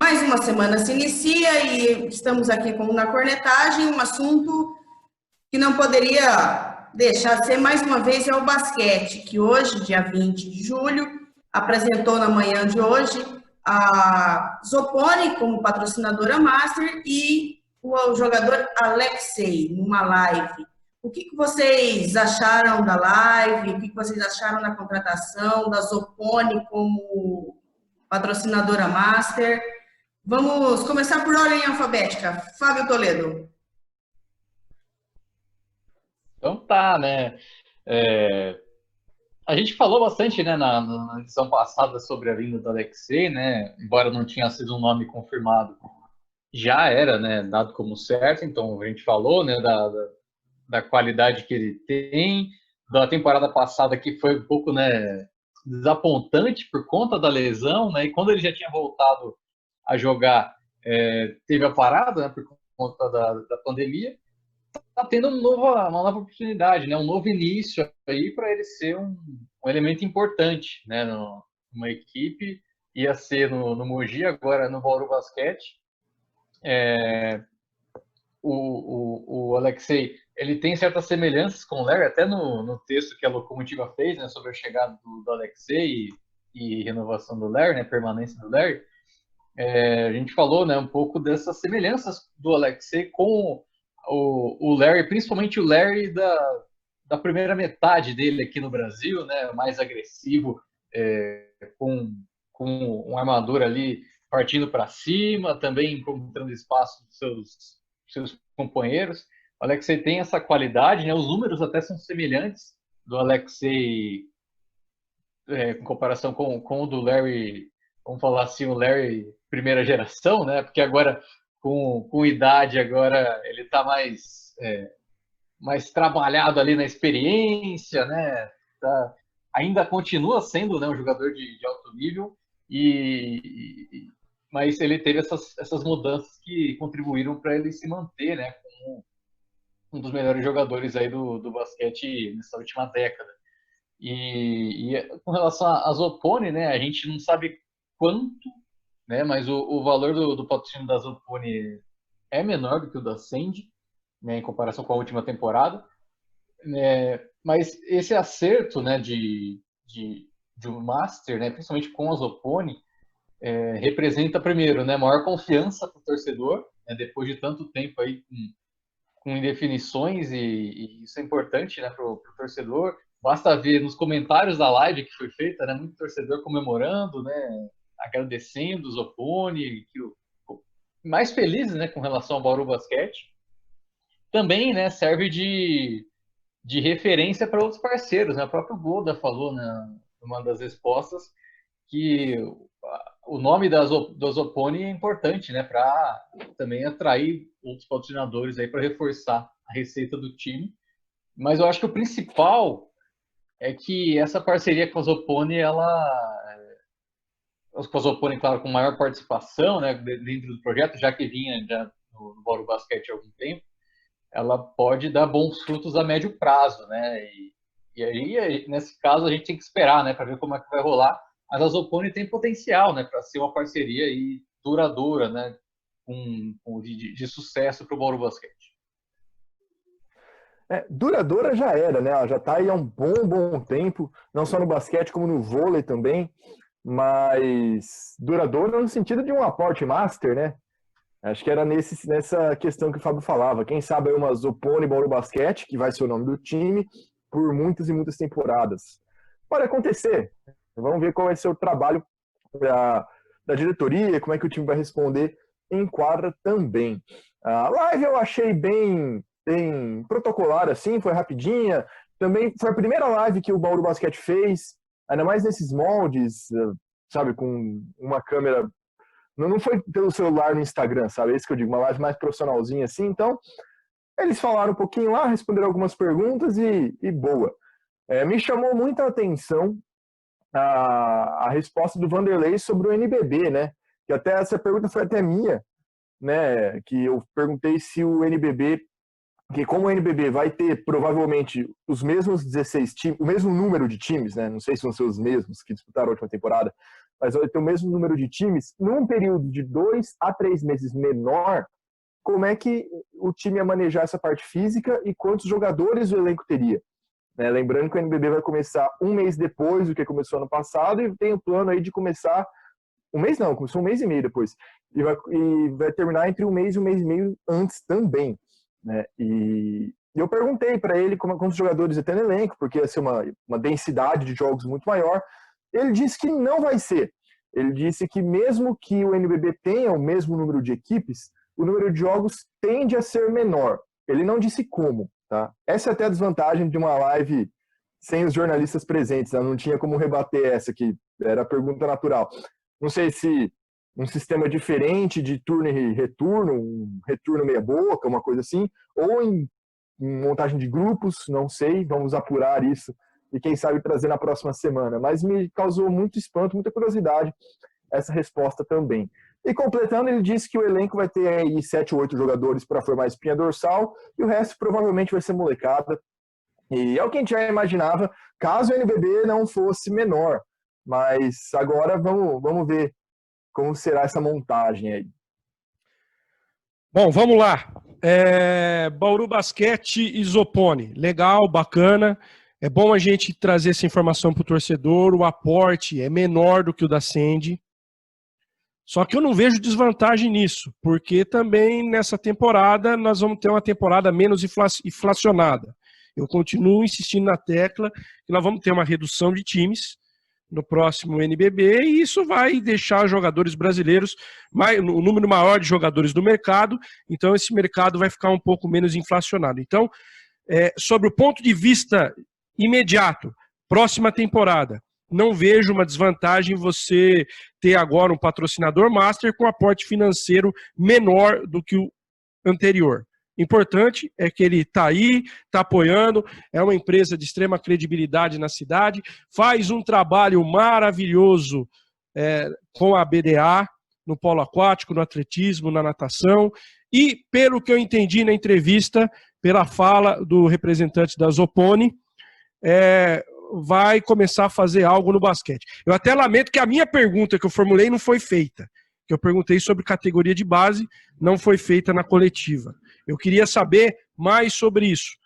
Mais uma semana se inicia e estamos aqui na cornetagem, um assunto que não poderia deixar de ser mais uma vez é o basquete, que hoje, dia 20 de julho, apresentou na manhã de hoje a Zoponi como patrocinadora master e o jogador Alexei numa live. O que vocês acharam da live? O que vocês acharam da contratação da Zoponi como patrocinadora master? Vamos começar por ordem alfabética. Fábio Toledo. Então tá, né? A gente falou bastante, né, na edição passada sobre a vinda do Alexei, né? Embora não tinha sido um nome confirmado, já era, né, dado como certo. Então a gente falou, né, da qualidade que ele tem, da temporada passada que foi um pouco, né, desapontante por conta da lesão, né? E quando ele já tinha voltado a jogar, teve a parada, né, por conta da pandemia. Tá tendo uma nova oportunidade, né? Um novo início aí para ele ser um elemento importante, né? Numa equipe, ia ser no Mogi, agora no Bauru Basquete. O Alexei, ele tem certas semelhanças com o Larry, até no texto que a Locomotiva fez, né, sobre a chegada do Alexei e renovação do Larry, né, permanência do Larry. A gente falou, né, um pouco dessas semelhanças do Alexei com o Larry, principalmente o Larry da primeira metade dele aqui no Brasil, né, mais agressivo, com um armador ali partindo para cima, também encontrando espaço dos seus companheiros. O Alexei tem essa qualidade, né, os números até são semelhantes do Alexei em comparação com o do Larry, vamos falar assim, o Larry primeira geração, né, porque agora com idade, agora ele está mais trabalhado ali na experiência, né? Ainda continua sendo, né, um jogador de alto nível, mas ele teve essas mudanças que contribuíram para ele se manter, né, como um dos melhores jogadores aí do basquete nessa última década. E com relação a Zoponi, né, a gente não sabe quanto, né, mas o valor do patrocínio da Zoponi é menor do que o da Sandy, né, em comparação com a última temporada. Mas esse acerto, né, de um Master, né, principalmente com a Zoponi, representa, primeiro, né, maior confiança para o torcedor, né, depois de tanto tempo aí com indefinições, e isso é importante, né, para o torcedor. Basta ver nos comentários da live que foi feita, né, muito torcedor comemorando, né, agradecendo o Zoponi, mais felizes, né, com relação ao Bauru Basquete. Também, né, serve de referência para outros parceiros, né? O próprio Golda falou, né, numa das respostas, que o nome da Zoponi é importante, né, para também atrair outros patrocinadores aí para reforçar a receita do time. Mas eu acho que o principal é que essa parceria com a Zoponi, com a Zoponi, claro, com maior participação, né, dentro do projeto, já que vinha já no Bauru Basquete há algum tempo, ela pode dar bons frutos a médio prazo, né? E aí, nesse caso, a gente tem que esperar, né, para ver como é que vai rolar. Mas a Zoponi tem potencial, né, para ser uma parceria aí duradoura, né, de sucesso para o Bauru Basquete. Duradoura já era, né? Ela já está aí há um bom tempo, não só no basquete como no vôlei também, mas duradoura no sentido de um aporte master, né? Acho que era nessa questão que o Fábio falava. Quem sabe é uma Zoponi Bauru Basquete, que vai ser o nome do time, por muitas e muitas temporadas. Pode acontecer. Vamos ver qual vai ser o trabalho da diretoria, como é que o time vai responder em quadra também. A live eu achei bem protocolar, assim, foi rapidinha. Também foi a primeira live que o Bauru Basquete fez, ainda mais nesses moldes, sabe, com uma câmera. Não foi pelo celular no Instagram, sabe? É isso que eu digo, uma live mais profissionalzinha assim. Então, eles falaram um pouquinho lá, responderam algumas perguntas e boa. Me chamou muita atenção a resposta do Vanderlei sobre o NBB, né? Que até essa pergunta foi até minha, né? Que eu perguntei se o NBB, que como o NBB vai ter provavelmente os mesmos 16 times, o mesmo número de times, né? Não sei se vão ser os mesmos que disputaram a última temporada, mas vai ter o mesmo número de times, num período de 2 a 3 meses menor, como é que o time ia manejar essa parte física e quantos jogadores o elenco teria? Lembrando que o NBB vai começar um mês depois do que começou ano passado e tem o plano aí de começar começou um mês e meio depois. E vai terminar entre um mês e meio antes também. Né? E eu perguntei para ele quantos jogadores ia ter no elenco, porque ia ser uma densidade de jogos muito maior. Ele disse que não vai ser. Ele disse que mesmo que o NBB tenha o mesmo número de equipes, o número de jogos tende a ser menor. Ele não disse como. Tá? Essa é até a desvantagem de uma live sem os jornalistas presentes. Não tinha como rebater essa, que era a pergunta natural. Não sei se um sistema diferente de turno e retorno, um retorno meia boca, uma coisa assim, ou em montagem de grupos, não sei, vamos apurar isso e quem sabe trazer na próxima semana. Mas me causou muito espanto, muita curiosidade essa resposta também. E completando, ele disse que o elenco vai ter aí 7 ou 8 jogadores para formar a espinha dorsal e o resto provavelmente vai ser molecada. E é o que a gente já imaginava, caso o NBB não fosse menor. Mas agora vamos ver como será essa montagem aí. Bom, vamos lá. Bauru Basquete e Zopponi. Legal, bacana. É bom a gente trazer essa informação para o torcedor. O aporte é menor do que o da Sendi. Só que eu não vejo desvantagem nisso, porque também nessa temporada nós vamos ter uma temporada menos inflacionada. Eu continuo insistindo na tecla que nós vamos ter uma redução de times no próximo NBB, e isso vai deixar jogadores brasileiros, um número maior de jogadores do mercado, então esse mercado vai ficar um pouco menos inflacionado. Então, sobre o ponto de vista imediato, próxima temporada, não vejo uma desvantagem você ter agora um patrocinador master com aporte financeiro menor do que o anterior. Importante é que ele está aí, está apoiando, é uma empresa de extrema credibilidade na cidade, faz um trabalho maravilhoso com a BDA, no polo aquático, no atletismo, na natação, e pelo que eu entendi na entrevista, pela fala do representante da Zopponi, vai começar a fazer algo no basquete. Eu até lamento que a minha pergunta que eu formulei não foi feita, que eu perguntei sobre categoria de base, não foi feita na coletiva. Eu queria saber mais sobre isso,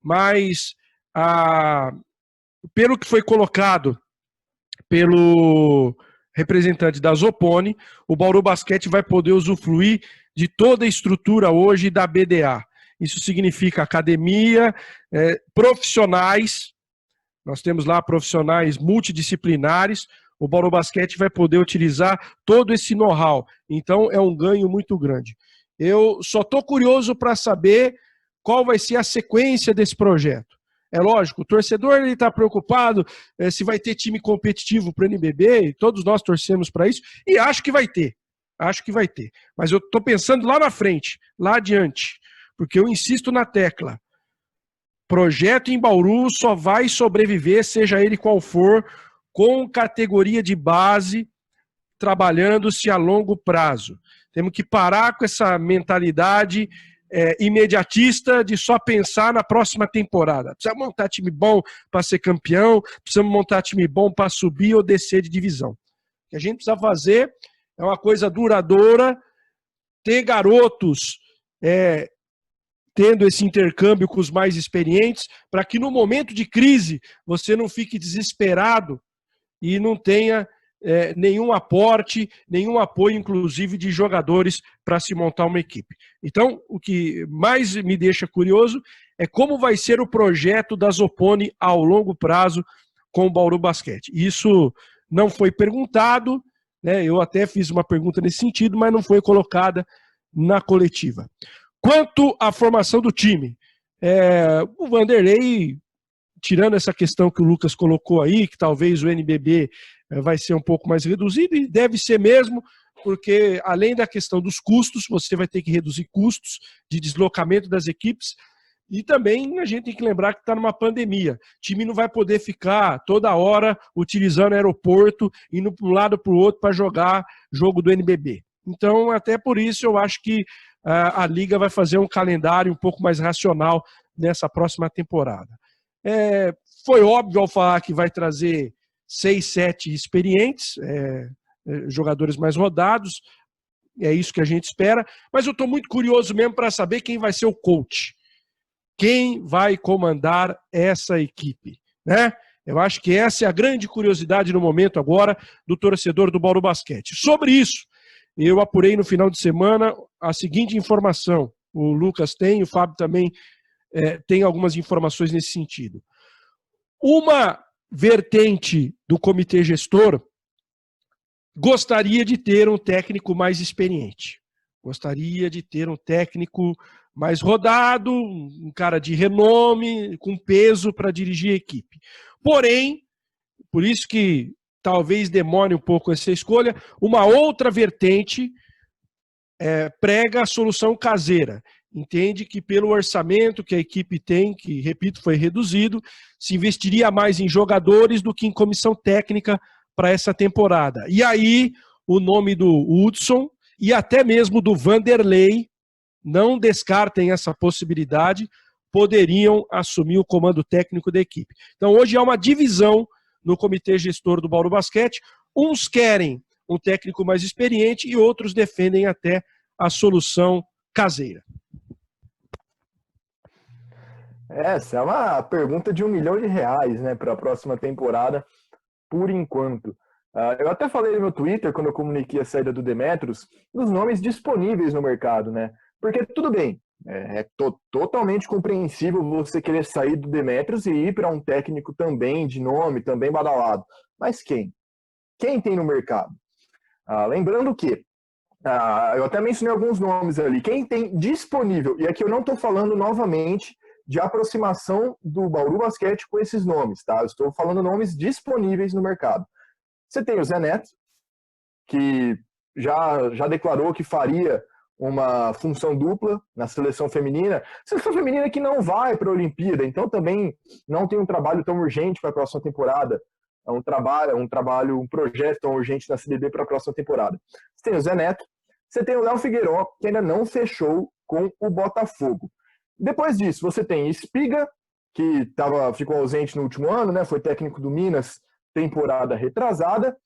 mas pelo que foi colocado pelo representante da Zopponi, o Bauru Basquete vai poder usufruir de toda a estrutura hoje da BDA. Isso significa academia, profissionais, nós temos lá profissionais multidisciplinares, o Bauru Basquete vai poder utilizar todo esse know-how, então é um ganho muito grande. Eu só estou curioso para saber qual vai ser a sequência desse projeto. É lógico, o torcedor está preocupado se vai ter time competitivo para o NBB, e todos nós torcemos para isso, e acho que vai ter. Mas eu estou pensando lá na frente, lá adiante, porque eu insisto na tecla. Projeto em Bauru só vai sobreviver, seja ele qual for, com categoria de base, trabalhando-se a longo prazo. Temos que parar com essa mentalidade imediatista de só pensar na próxima temporada. Precisa montar time bom para ser campeão, precisamos montar time bom para subir ou descer de divisão. O que a gente precisa fazer é uma coisa duradoura, ter garotos tendo esse intercâmbio com os mais experientes, para que no momento de crise você não fique desesperado e não tenha nenhum aporte, nenhum apoio, inclusive, de jogadores para se montar uma equipe. Então, o que mais me deixa curioso é como vai ser o projeto da Zopponi ao longo prazo com o Bauru Basquete. Isso não foi perguntado, né? Eu até fiz uma pergunta nesse sentido, mas não foi colocada na coletiva. Quanto à formação do time, o Vanderlei, tirando essa questão que o Lucas colocou aí, que talvez o NBB vai ser um pouco mais reduzido, e deve ser mesmo, porque além da questão dos custos, você vai ter que reduzir custos de deslocamento das equipes, e também a gente tem que lembrar que está numa pandemia. O time não vai poder ficar toda hora utilizando o aeroporto, indo para um lado para o outro para jogar jogo do NBB. Então, até por isso, eu acho que a Liga vai fazer um calendário um pouco mais racional nessa próxima temporada. Foi óbvio ao falar que vai trazer 6, 7 experientes, jogadores mais rodados, é isso que a gente espera, mas eu estou muito curioso mesmo para saber quem vai ser o coach, quem vai comandar essa equipe, né? Eu acho que essa é a grande curiosidade no momento agora do torcedor do Bauru Basquete. Sobre isso, eu apurei no final de semana a seguinte informação, o Lucas tem, o Fábio também tem algumas informações nesse sentido. Uma vertente do comitê gestor gostaria de ter um técnico mais experiente. Gostaria de ter um técnico mais rodado, um cara de renome, com peso para dirigir a equipe. Porém, por isso que talvez demore um pouco essa escolha, uma outra vertente prega a solução caseira. Entende que pelo orçamento que a equipe tem, que, repito, foi reduzido, se investiria mais em jogadores do que em comissão técnica para essa temporada. E aí, o nome do Hudson e até mesmo do Vanderlei, não descartem essa possibilidade, poderiam assumir o comando técnico da equipe. Então, hoje há uma divisão no comitê gestor do Bauru Basquete. Uns querem um técnico mais experiente e outros defendem até a solução caseira. Essa é uma pergunta de R$1 milhão, né, para a próxima temporada, por enquanto. Eu até falei no meu Twitter, quando eu comuniquei a saída do Demetrios, dos nomes disponíveis no mercado, né? Porque tudo bem, totalmente compreensível você querer sair do Demetrios e ir para um técnico também de nome, também badalado. Mas quem? Quem tem no mercado? Lembrando que, eu até mencionei alguns nomes ali, quem tem disponível, e aqui eu não estou falando novamente de aproximação do Bauru Basquete com esses nomes, tá? Eu estou falando nomes disponíveis no mercado. Você tem o Zé Neto, que já declarou que faria uma função dupla na seleção feminina. Seleção feminina que não vai para a Olimpíada, então também não tem um trabalho tão urgente para a próxima temporada. É um projeto tão urgente na CBB para a próxima temporada. Você tem o Zé Neto, você tem o Léo Figueiró, que ainda não fechou com o Botafogo. Depois disso, você tem Espiga, que ficou ausente no último ano, né? Foi técnico do Minas, temporada retrasada,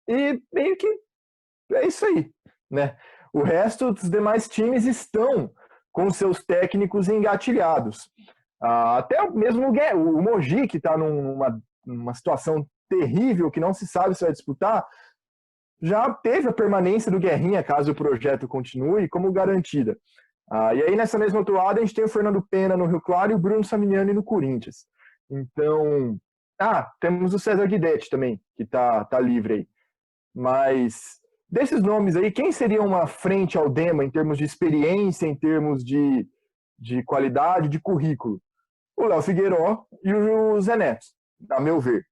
e meio que é isso aí, né? O resto dos demais times estão com seus técnicos engatilhados. Até mesmo o Mogi, que está numa situação terrível, que não se sabe se vai disputar, já teve a permanência do Guerrinha, caso o projeto continue, como garantida. E aí, nessa mesma toada, a gente tem o Fernando Pena no Rio Claro e o Bruno Samignani no Corinthians. Então, temos o César Guidetti também, que tá livre aí. Mas, desses nomes aí, quem seria uma frente ao Dema em termos de experiência, em termos de qualidade, de currículo? O Léo Figueiró e o Zé Neto, a meu ver.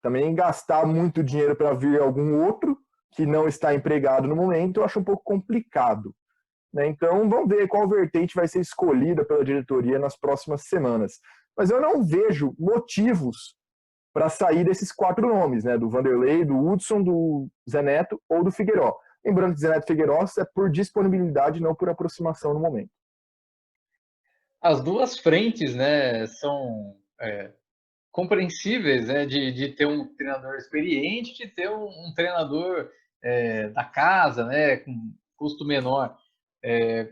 Também gastar muito dinheiro para vir algum outro que não está empregado no momento, eu acho um pouco complicado. Então, vamos ver qual vertente vai ser escolhida pela diretoria nas próximas semanas. Mas eu não vejo motivos para sair desses 4 nomes, né? Do Vanderlei, do Hudson, do Zé Neto ou do Figueiró. Lembrando que Zé Neto e Figueiró é por disponibilidade, não por aproximação no momento. As duas frentes, né, são compreensíveis, né, de ter um treinador experiente, de ter um treinador da casa, né, com custo menor.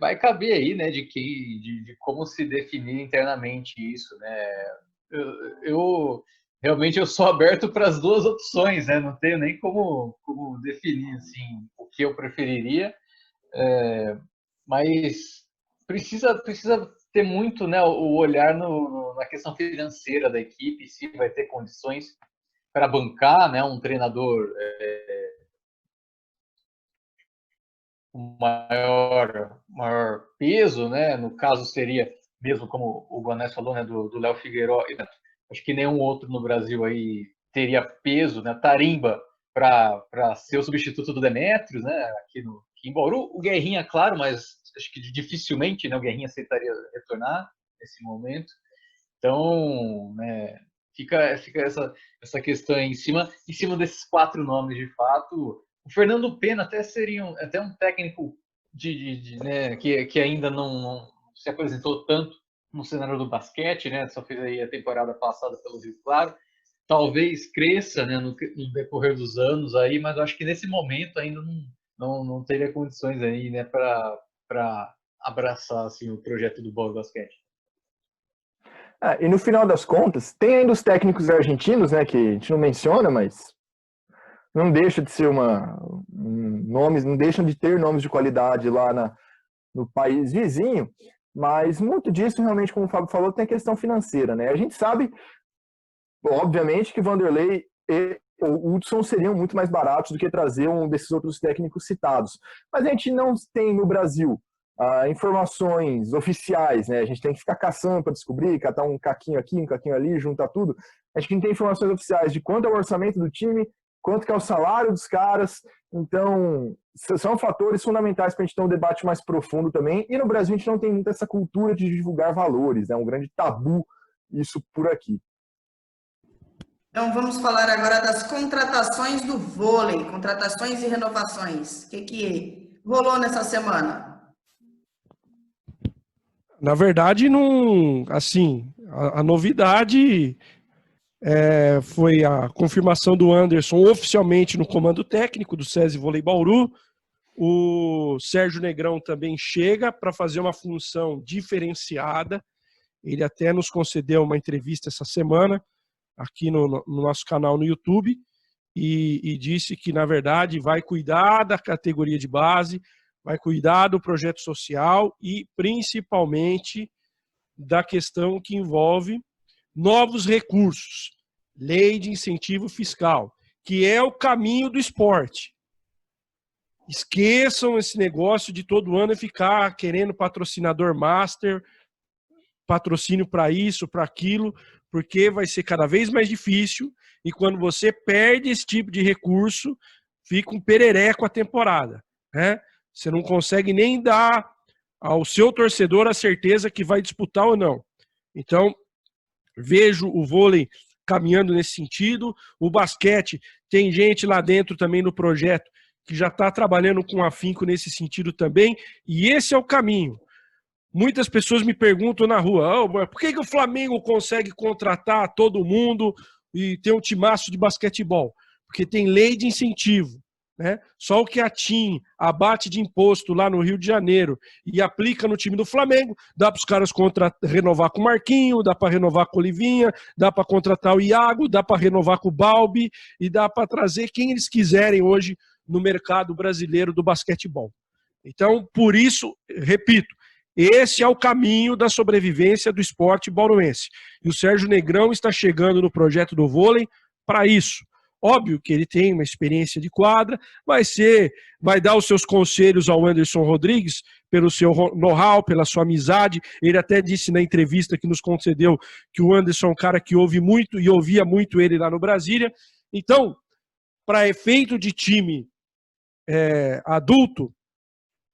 Vai caber aí, né, de como se definir internamente isso, né? Eu realmente eu sou aberto para as duas opções, né? Não tenho nem como definir assim o que eu preferiria, mas precisa ter muito, né, o olhar na questão financeira da equipe, se vai ter condições para bancar, né, um treinador com maior peso, né? No caso seria mesmo como o Guanés falou, né, do Léo Figueiró. Acho que nenhum outro no Brasil aí teria peso, né, tarimba para ser o substituto do Demetrios, né? Aqui em Bauru, o Guerrinha, claro, mas acho que dificilmente, né, o Guerrinha aceitaria retornar nesse momento. Então, né, fica essa questão aí em cima desses 4 nomes de fato. O Fernando Pena até seria um técnico né, que ainda não se apresentou tanto no cenário do basquete, né? Só fez aí a temporada passada pelo Rio Claro, talvez cresça, né, no decorrer dos anos aí, mas eu acho que nesse momento ainda não teria condições aí, né, para abraçar assim, o projeto do Bauru Basquete. E no final das contas, tem ainda os técnicos argentinos, né, que a gente não menciona, mas não deixa de ser nomes, não deixam de ter nomes de qualidade lá no país vizinho, mas muito disso realmente, como o Fábio falou, tem a questão financeira, né? A gente sabe, obviamente, que Vanderlei e o Hudson seriam muito mais baratos do que trazer um desses outros técnicos citados, mas a gente não tem no Brasil informações oficiais, né? A gente tem que ficar caçando para descobrir, catar um caquinho aqui, um caquinho ali, juntar tudo. A gente não tem informações oficiais de quanto é o orçamento do time, quanto que é o salário dos caras. Então, são fatores fundamentais para a gente ter um debate mais profundo também. E no Brasil a gente não tem muito essa cultura de divulgar valores, é um grande tabu isso por aqui. Então, vamos falar agora das contratações do vôlei, contratações e renovações. O que rolou nessa semana? Na verdade, não, assim, a novidade foi a confirmação do Anderson oficialmente no comando técnico do SESI Vôlei Bauru. O Sérgio Negrão também chega para fazer uma função diferenciada. Ele até nos concedeu uma entrevista essa semana aqui no nosso canal no YouTube e disse que, na verdade, vai cuidar da categoria de base, vai cuidar do projeto social e, principalmente, da questão que envolve novos recursos, lei de incentivo fiscal, que é o caminho do esporte. Esqueçam esse negócio de todo ano ficar querendo patrocinador master, patrocínio para isso, para aquilo, porque vai ser cada vez mais difícil e quando você perde esse tipo de recurso, fica um perereco a temporada, né? Você não consegue nem dar ao seu torcedor a certeza que vai disputar ou não. Então, vejo o vôlei caminhando nesse sentido. O basquete, tem gente lá dentro também no projeto que já está trabalhando com afinco nesse sentido também, e esse é o caminho. Muitas pessoas me perguntam na rua, por que o Flamengo consegue contratar todo mundo e ter um timaço de basquetebol? Porque tem lei de incentivo, né? Só o que a TIM abate de imposto lá no Rio de Janeiro e aplica no time do Flamengo, dá para os caras renovar com o Marquinho, dá para renovar com o Olivinha, dá para contratar o Iago, dá para renovar com o Balbi e dá para trazer quem eles quiserem hoje no mercado brasileiro do basquetebol. Então, por isso, repito, esse é o caminho da sobrevivência do esporte bauruense. E o Sérgio Negrão está chegando no projeto do vôlei para isso. Óbvio que ele tem uma experiência de quadra, vai dar os seus conselhos ao Anderson Rodrigues, pelo seu know-how, pela sua amizade. Ele até disse na entrevista que nos concedeu que o Anderson é um cara que ouve muito e ouvia muito ele lá no Brasília. Então, para efeito de time adulto,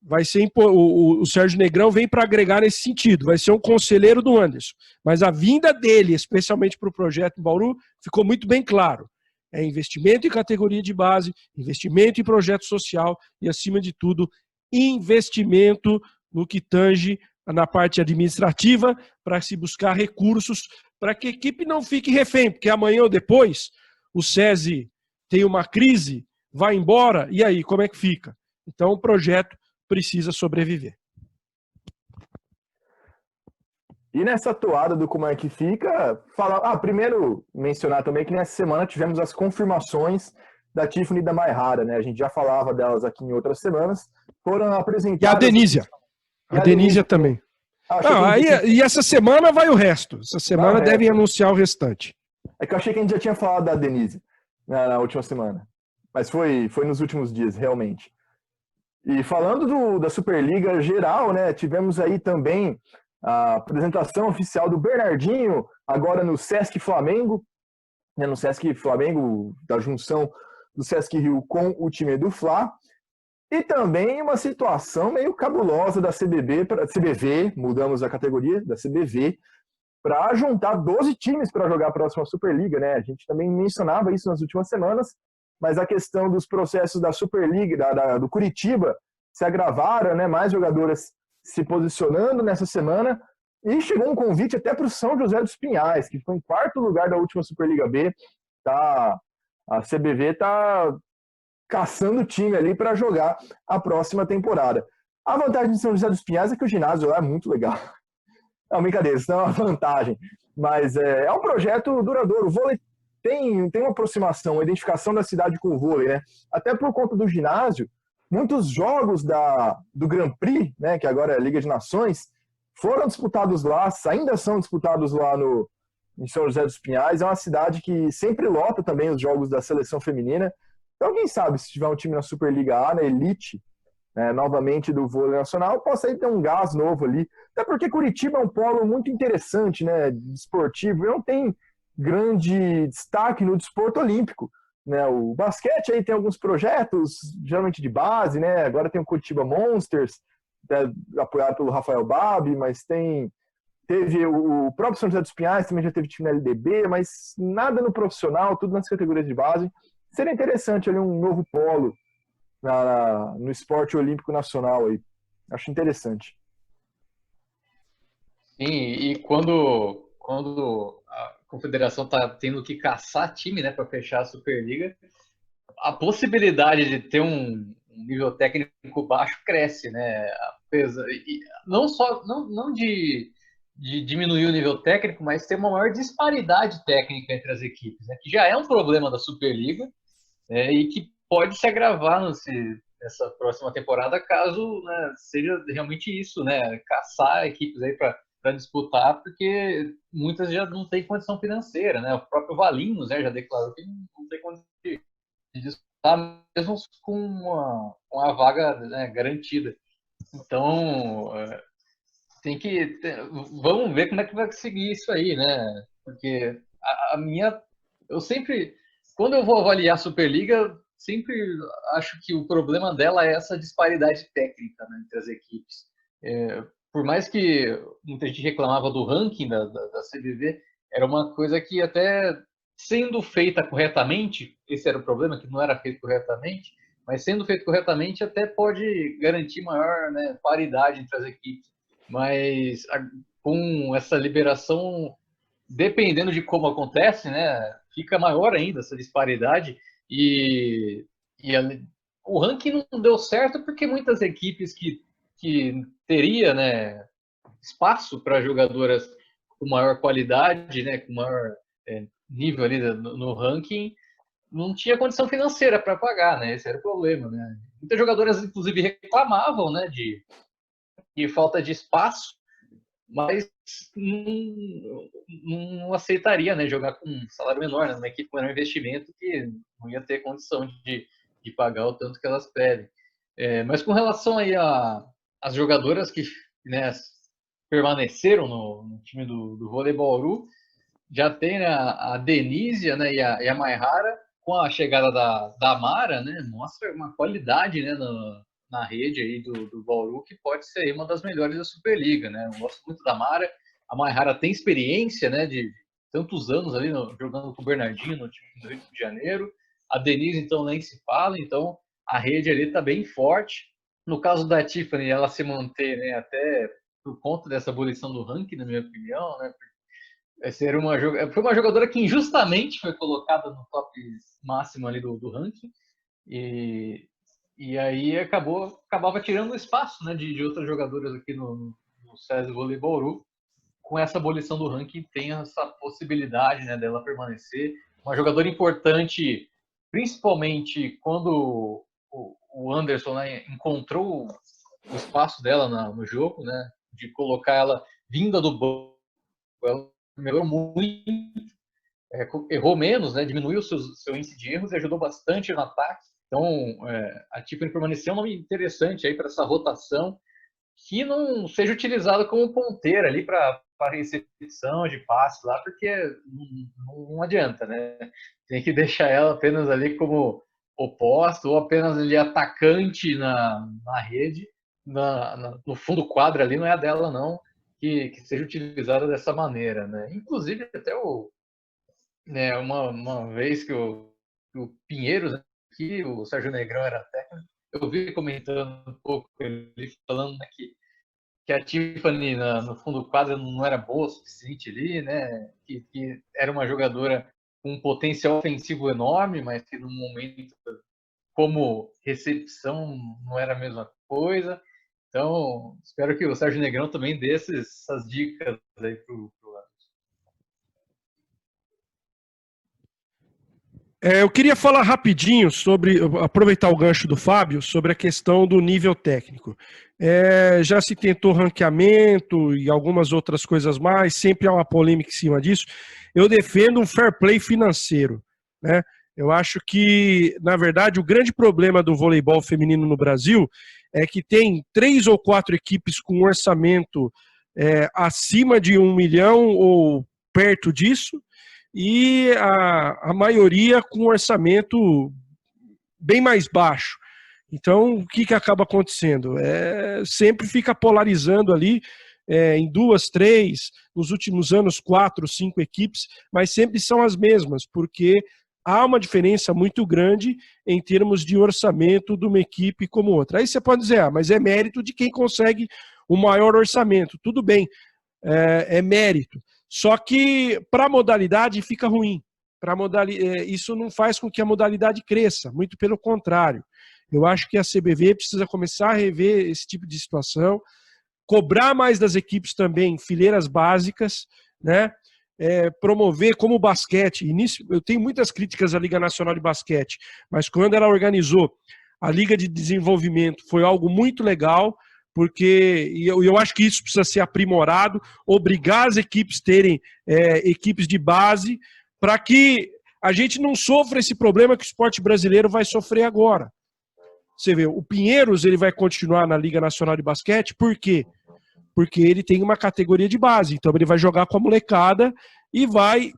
vai ser o Sérgio Negrão vem para agregar nesse sentido, vai ser um conselheiro do Anderson. Mas a vinda dele, especialmente para o projeto em Bauru, ficou muito bem claro. É investimento em categoria de base, investimento em projeto social e, acima de tudo, investimento no que tange na parte administrativa para se buscar recursos para que a equipe não fique refém, porque amanhã ou depois o SESI tem uma crise, vai embora, e aí, como é que fica? Então o projeto precisa sobreviver. E nessa toada do como é que fica, primeiro mencionar também que nessa semana tivemos as confirmações da Tiffany e da Maihara, né? A gente já falava delas aqui em outras semanas, foram apresentadas... E a Denísia. A Denísia também. E essa semana vai o resto. Essa semana devem anunciar o restante. É que eu achei que a gente já tinha falado da Denise na última semana. Mas foi nos últimos dias, realmente. E falando da Superliga geral, né, tivemos aí também a apresentação oficial do Bernardinho, agora no Sesc Flamengo, né, no Sesc Flamengo, da junção do Sesc Rio com o time do Fla. E também uma situação meio cabulosa da CBV, mudamos a categoria, da CBV, para juntar 12 times para jogar a próxima Superliga, né? A gente também mencionava isso nas últimas semanas, mas a questão dos processos da Superliga, do Curitiba, se agravaram, né? Mais jogadoras se posicionando nessa semana, e chegou um convite até para o São José dos Pinhais, que ficou em quarto lugar da última Superliga B, A CBV está caçando time ali para jogar a próxima temporada. A vantagem de São José dos Pinhais é que o ginásio lá é muito legal. Não, brincadeira, isso não é uma vantagem. Mas é um projeto duradouro. O vôlei tem uma aproximação, uma identificação da cidade com o vôlei, né? Até por conta do ginásio, muitos jogos do Grand Prix, né, que agora é a Liga de Nações, foram disputados lá, ainda são disputados lá em São José dos Pinhais. É uma cidade que sempre lota também os jogos da seleção feminina. Então, quem sabe, se tiver um time na Superliga A, na Elite, novamente do vôlei nacional, possa aí ter um gás novo ali. Até porque Curitiba é um polo muito interessante, né, esportivo, e não tem grande destaque no desporto olímpico. Né? O basquete aí tem alguns projetos, geralmente de base, né? Agora tem o Curitiba Monsters, apoiado pelo Rafael Babi, mas teve o próprio São José dos Pinhais, também já teve time na LDB, mas nada no profissional, tudo nas categorias de base. Seria interessante ali um novo polo no esporte olímpico nacional aí. Acho interessante. Sim, e quando a confederação está tendo que caçar time, né, para fechar a Superliga, a possibilidade de ter um nível técnico baixo cresce, né? Não só não de diminuir o nível técnico, mas ter uma maior disparidade técnica entre as equipes, né? Que já é um problema da Superliga, e que pode se agravar nessa próxima temporada caso, né, seja realmente isso, né? Caçar equipes aí para disputar, porque muitas já não têm condição financeira, né? O próprio Valinhos, né, já declarou que não tem condição de disputar mesmo com a vaga, né, garantida. Então, vamos ver como é que vai seguir isso aí, né? Porque eu sempre, quando eu vou avaliar a Superliga, sempre acho que o problema dela é essa disparidade técnica, né, entre as equipes. Por mais que muita gente reclamava do ranking da CBV, era uma coisa que até sendo feita corretamente, esse era o problema, que não era feito corretamente, mas sendo feito corretamente até pode garantir maior, né, paridade entre as equipes. Mas com essa liberação, dependendo de como acontece, né, fica maior ainda essa disparidade e o ranking não deu certo porque muitas equipes que teria, né, espaço para jogadoras com maior qualidade, né, com maior nível ali no ranking, não tinha condição financeira para pagar, né? Esse era o problema, né? Muitas jogadoras, inclusive, reclamavam, né, de falta de espaço, mas não aceitaria, né, jogar com um salário menor, né, uma equipe com menor investimento que não ia ter condição de pagar o tanto que elas pedem. Mas com relação aí às jogadoras que, né, permaneceram no time do Vôlei Bauru, já tem, né, a Denise, né, e a Maihara, com a chegada da Mara, né, mostra uma qualidade, né, na rede aí do Bauru, que pode ser uma das melhores da Superliga, né? Eu gosto muito da Mara. A Maihara tem experiência, né, de tantos anos ali jogando com o Bernardinho no time do Rio de Janeiro. A Denise, então, nem se fala. Então, a rede ali está bem forte. No caso da Tiffany, ela se manter, né, até por conta dessa abolição do ranking, na minha opinião, né? Foi uma jogadora que injustamente foi colocada no top máximo ali do ranking. E aí acabava tirando o espaço, né, de outras jogadoras aqui no SESI Vôlei Bauru. Com essa abolição do ranking, tem essa possibilidade, né, dela permanecer. Uma jogadora importante, principalmente quando o Anderson, né, encontrou o espaço dela no jogo, né, de colocar ela vinda do banco. Ela melhorou muito, errou menos, né, diminuiu seu índice de erros e ajudou bastante no ataque. Então, a Tiffany permaneceu um nome interessante aí para essa rotação, que não seja utilizado como ponteira ali para recepção de passe lá, porque não adianta, né? Tem que deixar ela apenas ali como oposto ou apenas ali atacante na rede, no fundo do quadro ali, não é a dela não, que seja utilizada dessa maneira, né? Inclusive até uma vez que o Pinheiros, né, que o Sérgio Negrão era técnico, eu vi comentando um pouco ele falando, né, que a Tiffany no fundo do quadro não era boa o suficiente ali, né? Que era uma jogadora com um potencial ofensivo enorme, mas que no momento, como recepção, não era a mesma coisa. Então, espero que o Sérgio Negrão também dê essas dicas aí pro Eu queria falar rapidinho aproveitar o gancho do Fábio, sobre a questão do nível técnico. Já se tentou ranqueamento e algumas outras coisas mais, sempre há uma polêmica em cima disso. Eu defendo um fair play financeiro, né? Eu acho que, na verdade, o grande problema do voleibol feminino no Brasil é que tem 3 ou 4 equipes com orçamento acima de 1 milhão ou perto disso, e a maioria com orçamento bem mais baixo. Então, o que acaba acontecendo? Sempre fica polarizando ali em 2, 3, nos últimos anos 4, 5 equipes, mas sempre são as mesmas, porque há uma diferença muito grande em termos de orçamento de uma equipe como outra. Aí você pode dizer, mas é mérito de quem consegue o maior orçamento. Tudo bem, é mérito. Só que para a modalidade fica ruim. Isso não faz com que a modalidade cresça, muito pelo contrário. Eu acho que a CBV precisa começar a rever esse tipo de situação, cobrar mais das equipes também fileiras básicas, né? Promover como o basquete. Eu tenho muitas críticas à Liga Nacional de Basquete, mas quando ela organizou a Liga de Desenvolvimento foi algo muito legal, porque eu acho que isso precisa ser aprimorado, obrigar as equipes a terem equipes de base, para que a gente não sofra esse problema que o esporte brasileiro vai sofrer agora. Você vê, o Pinheiros ele vai continuar na Liga Nacional de Basquete, por quê? Porque ele tem uma categoria de base, então ele vai jogar com a molecada e vai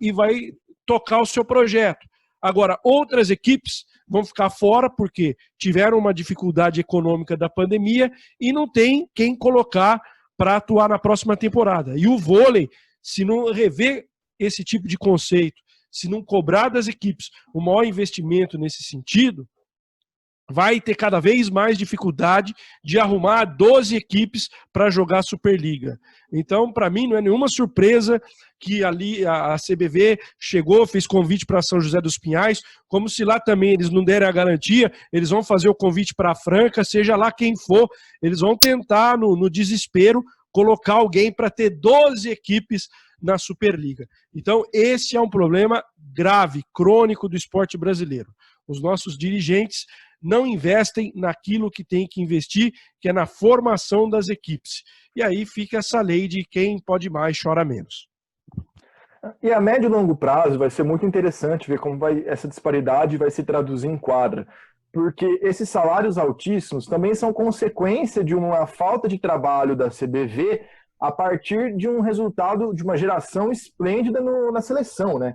tocar o seu projeto. Agora, outras equipes vão ficar fora porque tiveram uma dificuldade econômica da pandemia e não tem quem colocar para atuar na próxima temporada. E o vôlei, se não rever esse tipo de conceito, se não cobrar das equipes o maior investimento nesse sentido, vai ter cada vez mais dificuldade de arrumar 12 equipes para jogar a Superliga. Então, para mim, não é nenhuma surpresa que ali a CBV chegou, fez convite para São José dos Pinhais, como se lá também eles não derem a garantia, eles vão fazer o convite para a Franca, seja lá quem for, eles vão tentar, no desespero, colocar alguém para ter 12 equipes na Superliga. Então, esse é um problema grave, crônico do esporte brasileiro. Os nossos dirigentes não investem naquilo que tem que investir, que é na formação das equipes. E aí fica essa lei de quem pode mais, chora menos. E a médio e longo prazo vai ser muito interessante ver como essa disparidade vai se traduzir em quadra. Porque esses salários altíssimos também são consequência de uma falta de trabalho da CBV a partir de um resultado de uma geração esplêndida na seleção, né?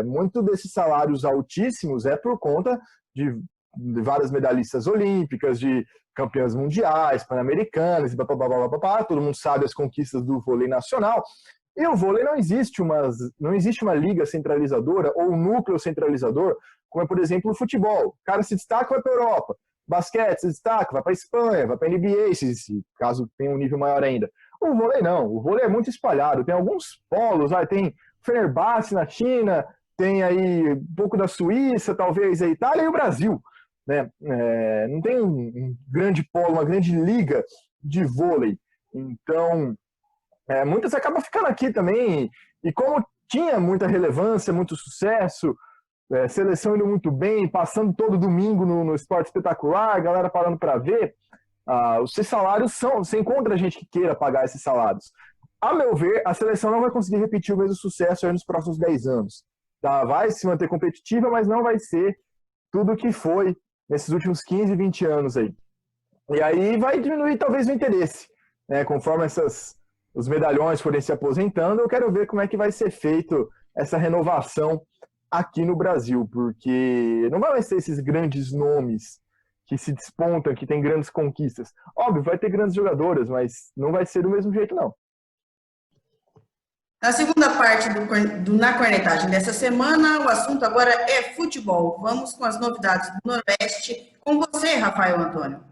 Muito desses salários altíssimos é por conta de várias medalhistas olímpicas, de campeãs mundiais, pan-americanas, todo mundo sabe as conquistas do vôlei nacional. E o vôlei não existe uma liga centralizadora ou um núcleo centralizador, como é, por exemplo, o futebol. O cara se destaca, vai para a Europa. Basquete se destaca, vai para a Espanha, vai para a NBA, caso tenha um nível maior ainda. O vôlei não, o vôlei é muito espalhado. Tem alguns polos, tem Fenerbahçe na China, tem aí um pouco da Suíça, talvez a Itália e o Brasil. Né? Não tem um grande polo, uma grande liga de vôlei. Então, muitas acabam ficando aqui também. E como tinha muita relevância, muito sucesso, seleção indo muito bem, passando todo domingo no Esporte Espetacular, galera parando para ver, os salários você encontra gente que queira pagar esses salários. A meu ver, a seleção não vai conseguir repetir o mesmo sucesso aí nos próximos 10 anos. Tá? Vai se manter competitiva, mas não vai ser tudo o que foi nesses últimos 15, 20 anos aí. E aí vai diminuir talvez o interesse, né? Conforme os medalhões forem se aposentando, eu quero ver como é que vai ser feito essa renovação aqui no Brasil, porque não vai ser esses grandes nomes que se despontam, que tem grandes conquistas. Óbvio, vai ter grandes jogadoras, mas não vai ser do mesmo jeito, não. Na segunda parte Na Cornetagem dessa semana, o assunto agora é futebol. Vamos com as novidades do Nordeste. Com você, Rafael Antônio.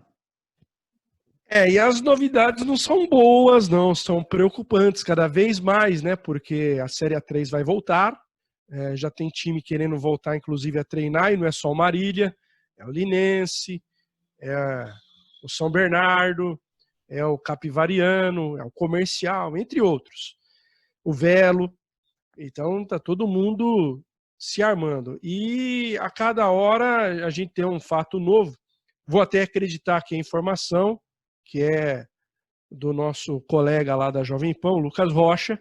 E as novidades não são boas, não, são preocupantes cada vez mais, né? Porque a Série A3 vai voltar, Já tem time querendo voltar, inclusive, a treinar, e não é só o Marília, é o Linense, é o São Bernardo, é o Capivariano, é o Comercial, entre outros. O Velo. Então, tá todo mundo se armando. E a cada hora a gente tem um fato novo. Vou até acreditar que é informação, que é do nosso colega lá da Jovem Pan, o Lucas Rocha,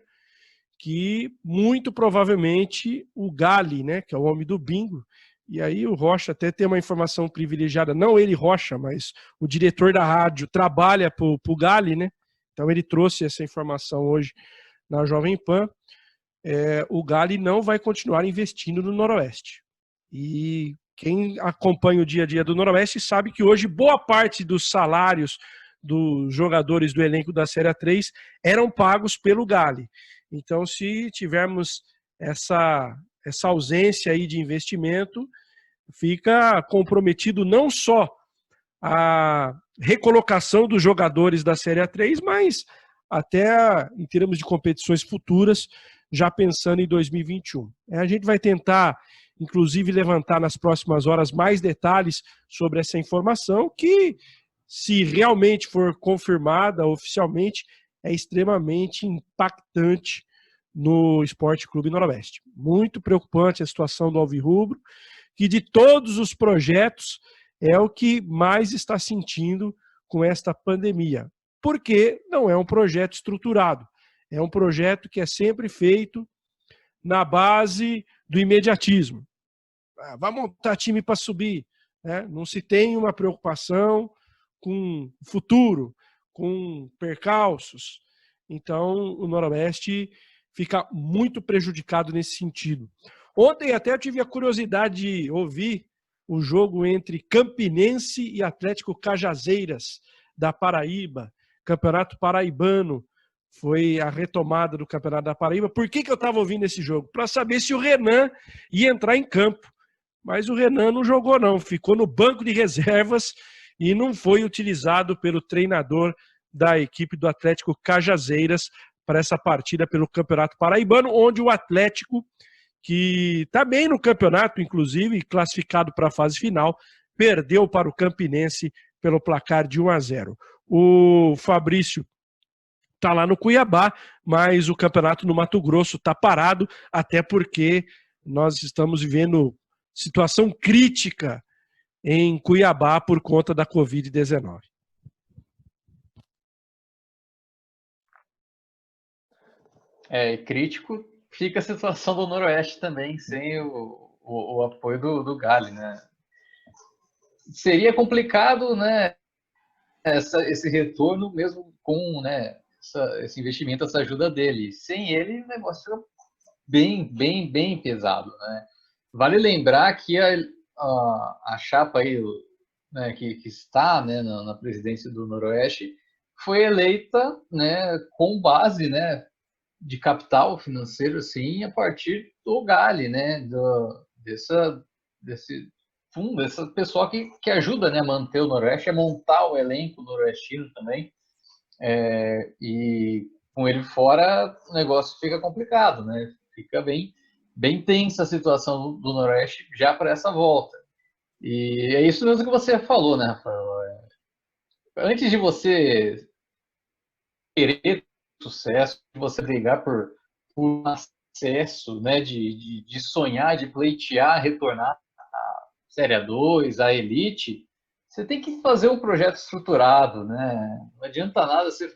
que muito provavelmente o Gali, né, que é o homem do bingo, e aí o Rocha até tem uma informação privilegiada, não ele Rocha, mas o diretor da rádio trabalha para o Gali, né? Então ele trouxe essa informação hoje na Jovem Pan. O Gali não vai continuar investindo no Noroeste. E quem acompanha o dia a dia do Noroeste sabe que hoje boa parte dos salários dos jogadores do elenco da Série A3 eram pagos pelo Gali. Então, se tivermos essa ausência aí de investimento, fica comprometido não só a recolocação dos jogadores da Série A3, mas até em termos de competições futuras, já pensando em 2021. A gente vai tentar, inclusive, levantar nas próximas horas mais detalhes sobre essa informação, que, se realmente for confirmada oficialmente, é extremamente impactante no Esporte Clube Noroeste. Muito preocupante a situação do Alvirrubro, que de todos os projetos é o que mais está sentindo com esta pandemia, porque não é um projeto estruturado, é um projeto que é sempre feito na base do imediatismo. Vai montar time para subir, né? Não se tem uma preocupação com o futuro, com percalços. Então, o Noroeste fica muito prejudicado nesse sentido. Ontem até eu tive a curiosidade de ouvir o jogo entre Campinense e Atlético Cajazeiras, da Paraíba, Campeonato Paraibano. Foi a retomada do Campeonato da Paraíba. Por que eu estava ouvindo esse jogo? Para saber se o Renan ia entrar em campo. Mas o Renan não jogou não, ficou no banco de reservas e não foi utilizado pelo treinador da equipe do Atlético Cajazeiras para essa partida pelo Campeonato Paraibano, onde o Atlético, que está bem no campeonato, inclusive, classificado para a fase final, perdeu para o Campinense pelo placar de 1-0. O Fabrício está lá no Cuiabá, mas o campeonato no Mato Grosso está parado, até porque nós estamos vivendo situação crítica em Cuiabá por conta da Covid-19. Crítico fica a situação do Noroeste também, sem o apoio do Gali, né? Seria complicado, né, esse retorno mesmo com, né, esse investimento, essa ajuda dele. Sem ele, o negócio fica bem pesado, né? Vale lembrar que a chapa aí, né, que está, né, na presidência do Noroeste foi eleita, né, com base, né, de capital financeiro, assim, a partir do Gali, né, desse fundo, dessa pessoa que ajuda, né, a manter o Noroeste, a montar o elenco noroestino também. E com ele fora, o negócio fica complicado, né? Fica bem tensa a situação do Noroeste já para essa volta. E é isso mesmo que você falou, né, Rafael? Antes de você querer sucesso, de você brigar por um acesso, né, de sonhar, de pleitear, retornar à Série A2, à Elite, você tem que fazer um projeto estruturado, né? Não adianta nada você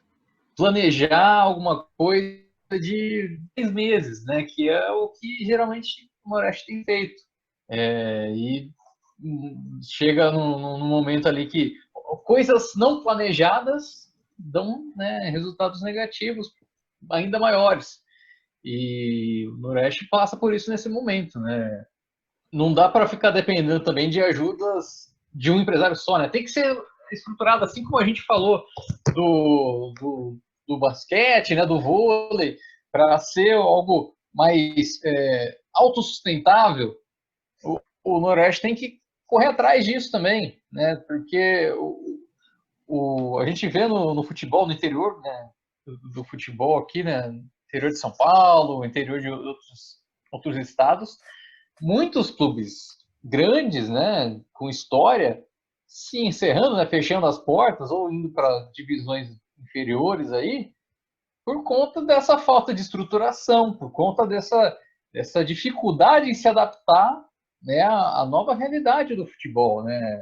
planejar alguma coisa de 10 meses, né? Que é o que geralmente o Noroeste tem feito. E chega num momento ali que coisas não planejadas dão, né, resultados negativos ainda maiores. E o Noroeste passa por isso nesse momento, né? Não dá para ficar dependendo também de ajudas de um empresário só, né? Tem que ser estruturado, assim como a gente falou do basquete, né, do vôlei, para ser algo mais autossustentável. O Noroeste tem que correr atrás disso também, né? Porque a gente vê no futebol, no interior, né, do futebol aqui, né, interior de São Paulo, interior de outros estados. Muitos clubes grandes, né, com história, se encerrando, né, fechando as portas ou indo para divisões inferiores aí, por conta dessa falta de estruturação, por conta dessa dificuldade em se adaptar, né, à nova realidade do futebol, né?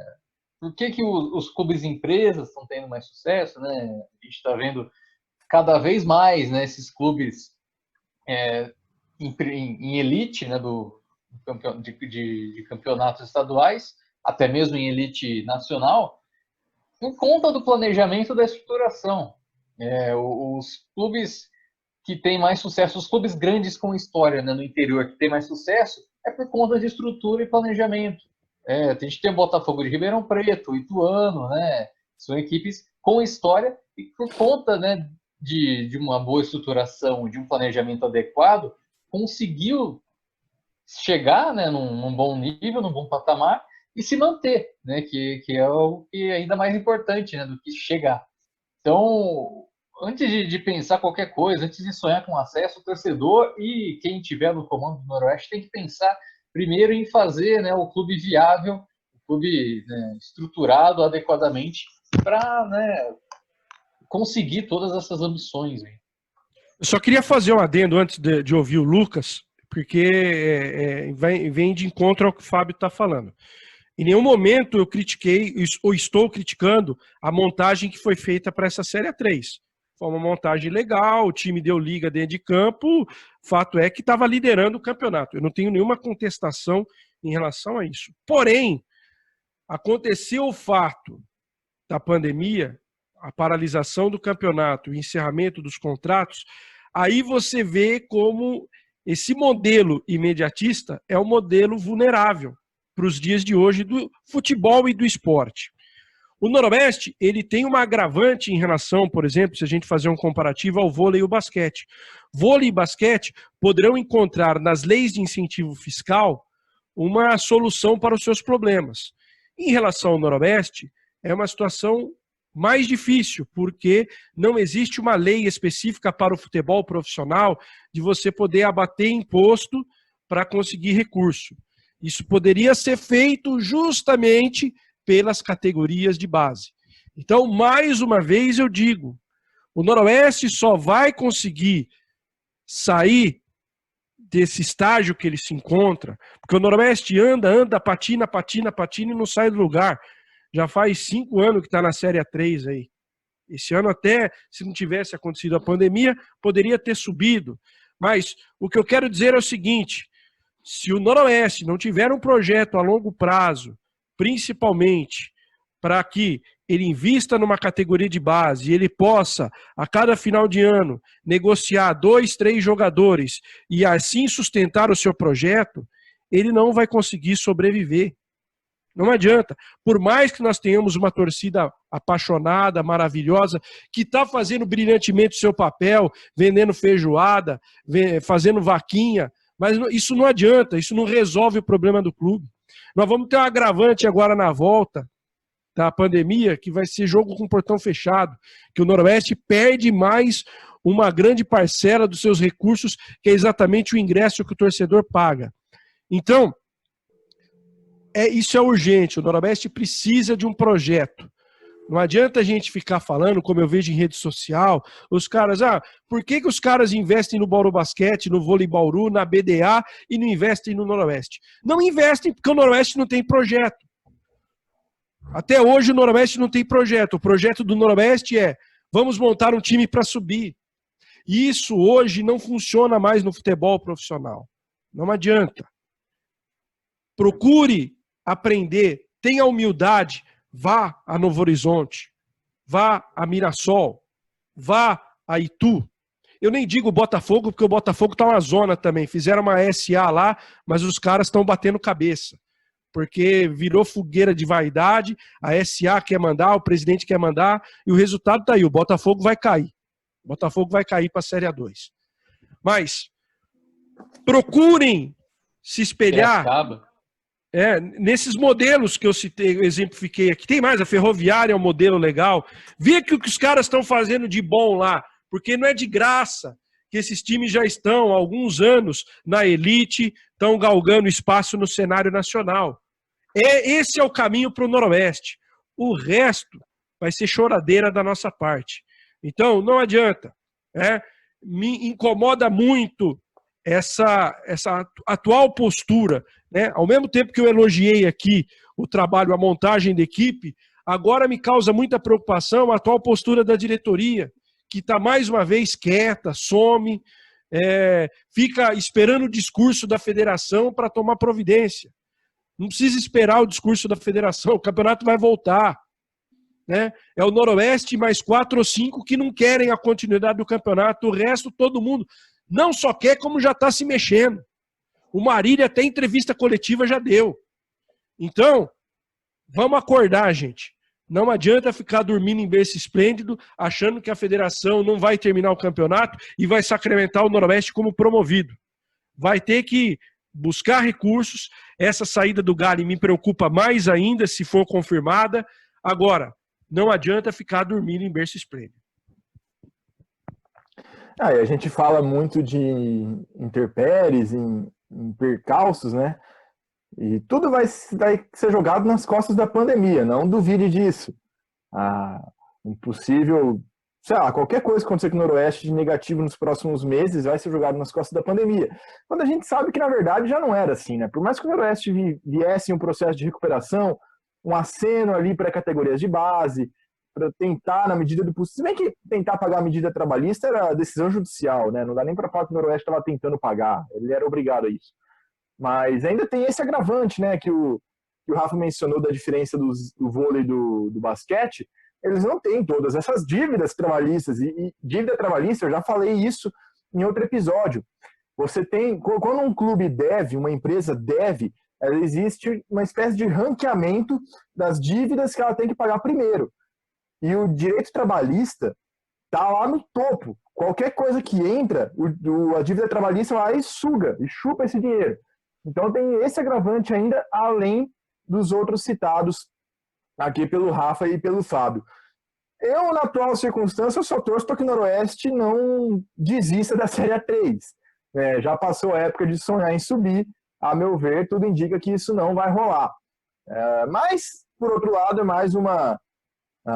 Por que os clubes e empresas estão tendo mais sucesso, né? A gente está vendo cada vez mais, né, esses clubes em elite, né, de campeonatos estaduais, até mesmo em elite nacional, por conta do planejamento da estruturação. Os clubes que têm mais sucesso, os clubes grandes com história, né, no interior que têm mais sucesso, é por conta de estrutura e planejamento. A gente tem o Botafogo de Ribeirão Preto, o Ituano, né, são equipes com história e por conta, né, de uma boa estruturação, de um planejamento adequado, conseguiu chegar, né, num bom nível, num bom patamar e se manter, né, que é o que é ainda mais importante, né, do que chegar. Então, antes de pensar qualquer coisa, antes de sonhar com acesso, o torcedor e quem estiver no comando do Noroeste tem que pensar primeiro em fazer, né, o clube viável, o clube, né, estruturado adequadamente para, né, conseguir todas essas ambições. Hein? Eu só queria fazer um adendo antes de ouvir o Lucas, porque vem de encontro ao que o Fábio está falando. Em nenhum momento eu critiquei ou estou criticando a montagem que foi feita para essa Série A3. Foi uma montagem legal, o time deu liga dentro de campo, fato é que estava liderando o campeonato. Eu não tenho nenhuma contestação em relação a isso. Porém, aconteceu o fato da pandemia, a paralisação do campeonato, o encerramento dos contratos, aí você vê como esse modelo imediatista é um modelo vulnerável para os dias de hoje do futebol e do esporte. O Noroeste, ele tem uma agravante em relação, por exemplo, se a gente fazer um comparativo ao vôlei e o basquete. Vôlei e basquete poderão encontrar nas leis de incentivo fiscal uma solução para os seus problemas. Em relação ao Noroeste, é uma situação mais difícil, porque não existe uma lei específica para o futebol profissional de você poder abater imposto para conseguir recurso. Isso poderia ser feito justamente pelas categorias de base. Então, mais uma vez eu digo, o Noroeste só vai conseguir sair desse estágio que ele se encontra, porque o Noroeste anda, patina e não sai do lugar. Já faz 5 anos que está na Série A3 aí. Esse ano até, se não tivesse acontecido a pandemia, poderia ter subido. Mas o que eu quero dizer é o seguinte, se o Noroeste não tiver um projeto a longo prazo, principalmente para que ele invista numa categoria de base e ele possa, a cada final de ano, negociar 2, 3 jogadores e assim sustentar o seu projeto, ele não vai conseguir sobreviver. Não adianta. Por mais que nós tenhamos uma torcida apaixonada, maravilhosa, que está fazendo brilhantemente o seu papel, vendendo feijoada, fazendo vaquinha, mas isso não adianta, isso não resolve o problema do clube. Nós vamos ter um agravante agora na volta da pandemia, que vai ser jogo com portão fechado, que o Noroeste perde mais uma grande parcela dos seus recursos, que é exatamente o ingresso que o torcedor paga. Então, isso é urgente, o Noroeste precisa de um projeto. Não adianta a gente ficar falando, como eu vejo em rede social, os caras, por que os caras investem no Bauru Basquete, no Vôlei Bauru, na BDA e não investem no Noroeste? Não investem porque o Noroeste não tem projeto. Até hoje o Noroeste não tem projeto. O projeto do Noroeste é, vamos montar um time para subir. E isso hoje não funciona mais no futebol profissional. Não adianta. Procure aprender, tenha humildade, vá a Novo Horizonte, vá a Mirassol, vá a Itu. Eu nem digo Botafogo, porque o Botafogo está uma zona também. Fizeram uma SA lá, mas os caras estão batendo cabeça. Porque virou fogueira de vaidade, a SA quer mandar, o presidente quer mandar, e o resultado está aí, o Botafogo vai cair. O Botafogo vai cair para a Série A2. Mas procurem se espelhar nesses modelos que eu citei, eu exemplifiquei aqui. Tem mais, a Ferroviária é um modelo legal. Vê que o que os caras estão fazendo de bom lá, porque não é de graça que esses times já estão há alguns anos na elite, estão galgando espaço no cenário nacional. Esse é o caminho para o Noroeste. O resto vai ser choradeira da nossa parte. Então, não adianta. Me incomoda muito essa atual postura. Ao mesmo tempo que eu elogiei aqui o trabalho, a montagem da equipe, agora me causa muita preocupação a atual postura da diretoria, que está mais uma vez quieta, some, fica esperando o discurso da federação para tomar providência. Não precisa esperar o discurso da federação, o campeonato vai voltar. É o Noroeste mais 4 ou 5 que não querem a continuidade do campeonato, o resto todo mundo não só quer, como já está se mexendo. O Marília até entrevista coletiva já deu. Então, vamos acordar, gente. Não adianta ficar dormindo em berço esplêndido, achando que a federação não vai terminar o campeonato e vai sacramentar o Noroeste como promovido. Vai ter que buscar recursos. Essa saída do Gale me preocupa mais ainda, se for confirmada. Agora, não adianta ficar dormindo em berço esplêndido. E a gente fala muito de intempéries, em percalços, né? E tudo vai ser jogado nas costas da pandemia, não duvide disso. Impossível, sei lá, qualquer coisa que acontecer com o Noroeste de negativo nos próximos meses vai ser jogado nas costas da pandemia. Quando a gente sabe que, na verdade, já não era assim, né? Por mais que o Noroeste viesse em um processo de recuperação, um aceno ali para categorias de base, para tentar, na medida do possível, se bem que tentar pagar a medida trabalhista era decisão judicial, né? Não dá nem para falar que o Noroeste estava tentando pagar, ele era obrigado a isso. Mas ainda tem esse agravante, né, que o Rafa mencionou da diferença do vôlei e do basquete. Eles não têm todas essas dívidas trabalhistas. E dívida trabalhista, eu já falei isso em outro episódio. Você tem, quando um clube deve, uma empresa deve, existe uma espécie de ranqueamento das dívidas que ela tem que pagar primeiro. E o direito trabalhista está lá no topo. Qualquer coisa que entra, a dívida trabalhista vai e suga, e chupa esse dinheiro. Então tem esse agravante ainda, além dos outros citados aqui pelo Rafa e pelo Fábio. Eu, na atual circunstância, eu só torço para que o Noroeste não desista da Série A3. Já passou a época de sonhar em subir. A meu ver, tudo indica que isso não vai rolar. Mas, por outro lado, é mais uma...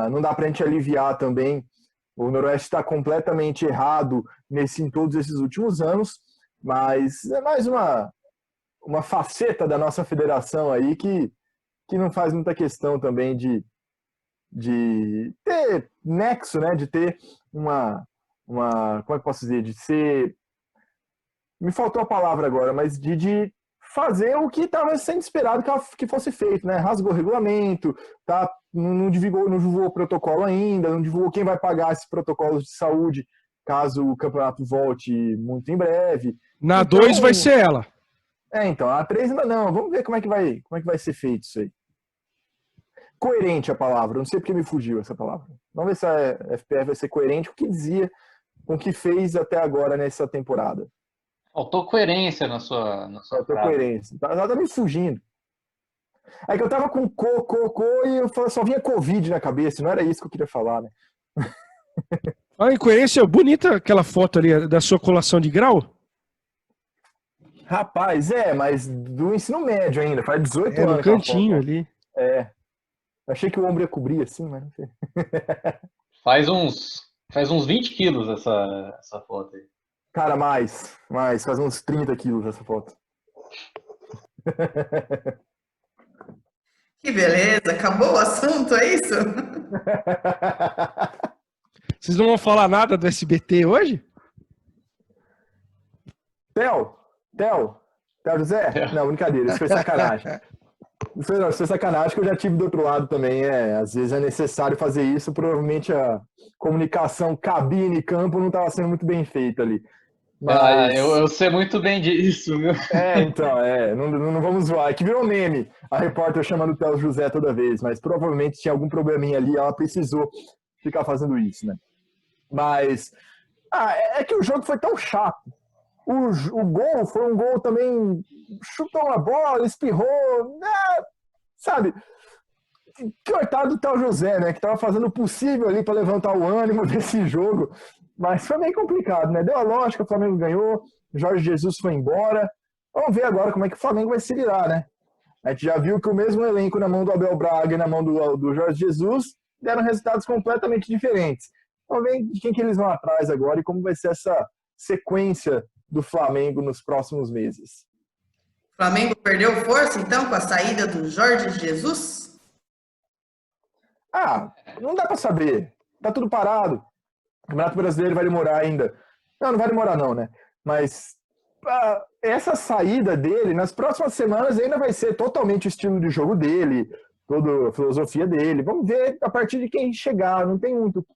não dá para a gente aliviar também. O Noroeste está completamente errado em todos esses últimos anos, mas é mais uma faceta da nossa federação aí que não faz muita questão também de ter nexo, né? De ter uma como é que eu posso dizer? De ser... Me faltou a palavra agora, mas de fazer o que estava sendo esperado que fosse feito, né? Rasgou o regulamento, tá? Não divulgou o protocolo ainda, não divulgou quem vai pagar esses protocolos de saúde caso o campeonato volte muito em breve. Na 2 vai ser ela. Então, a 3 ainda não. Vamos ver como é que vai ser feito isso aí. Coerente a palavra. Não sei porque me fugiu essa palavra. Vamos ver se a FPF vai ser coerente com o que dizia, com o que fez até agora nessa temporada. Faltou coerência na sua Faltou coerência. Ela tá me fugindo. É que eu tava com e eu só vinha Covid na cabeça. Não era isso que eu queria falar, né? A incoerência, bonita aquela foto ali da sua colação de grau. Rapaz, mas do ensino médio ainda, faz 18 anos. No cantinho ali. Achei que o ombro ia cobrir assim, mas não sei. Faz uns 20 quilos essa foto aí. Cara, mais, faz uns 30 quilos essa foto. Que beleza, acabou o assunto, é isso? Vocês não vão falar nada do SBT hoje? Theo José? Não, brincadeira, isso foi sacanagem. Isso foi sacanagem que eu já tive do outro lado também. Às vezes é necessário fazer isso, provavelmente a comunicação cabine e campo não estava sendo muito bem feita ali. Mas... eu sei muito bem disso, viu? Não vamos zoar. É que virou meme a repórter chamando o Theo José toda vez, mas provavelmente tinha algum probleminha ali, ela precisou ficar fazendo isso, né? Mas é que o jogo foi tão chato. O gol foi um gol também, chutou uma bola, espirrou, sabe? Coitado do Theo José, né? Que estava fazendo o possível ali para levantar o ânimo desse jogo. Mas foi meio complicado, né? Deu a lógica, o Flamengo ganhou, Jorge Jesus foi embora. Vamos ver agora como é que o Flamengo vai se virar, né? A gente já viu que o mesmo elenco na mão do Abel Braga e na mão do Jorge Jesus deram resultados completamente diferentes. Vamos ver de quem que eles vão atrás agora e como vai ser essa sequência do Flamengo nos próximos meses. O Flamengo perdeu força, então, com a saída do Jorge Jesus? Não dá para saber. Tá tudo parado. O Campeonato Brasileiro vai demorar ainda. Não vai demorar não, né? Mas essa saída dele, nas próximas semanas, ainda vai ser totalmente o estilo de jogo dele, toda a filosofia dele. Vamos ver a partir de quem chegar. Não tem muito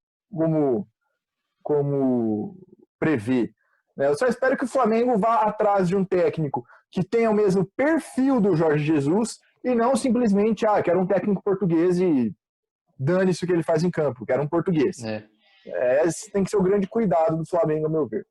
como prever. Eu só espero que o Flamengo vá atrás de um técnico que tenha o mesmo perfil do Jorge Jesus e não simplesmente, quero um técnico português e dane-se o que ele faz em campo, quero um português. Esse tem que ser o grande cuidado do Flamengo, a meu ver.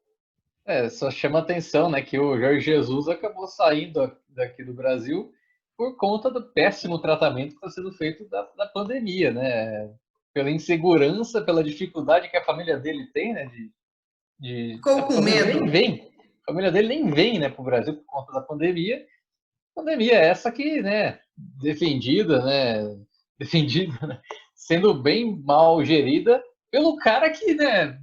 Só chama atenção, né, que o Jorge Jesus acabou saindo daqui do Brasil por conta do péssimo tratamento que está sendo feito da pandemia, né? Pela insegurança, pela dificuldade que a família dele tem, né? Ficou com medo. A família dele nem vem, né, para o Brasil por conta da pandemia. Pandemia é essa que, né, defendida, né, sendo bem mal gerida pelo cara que, né,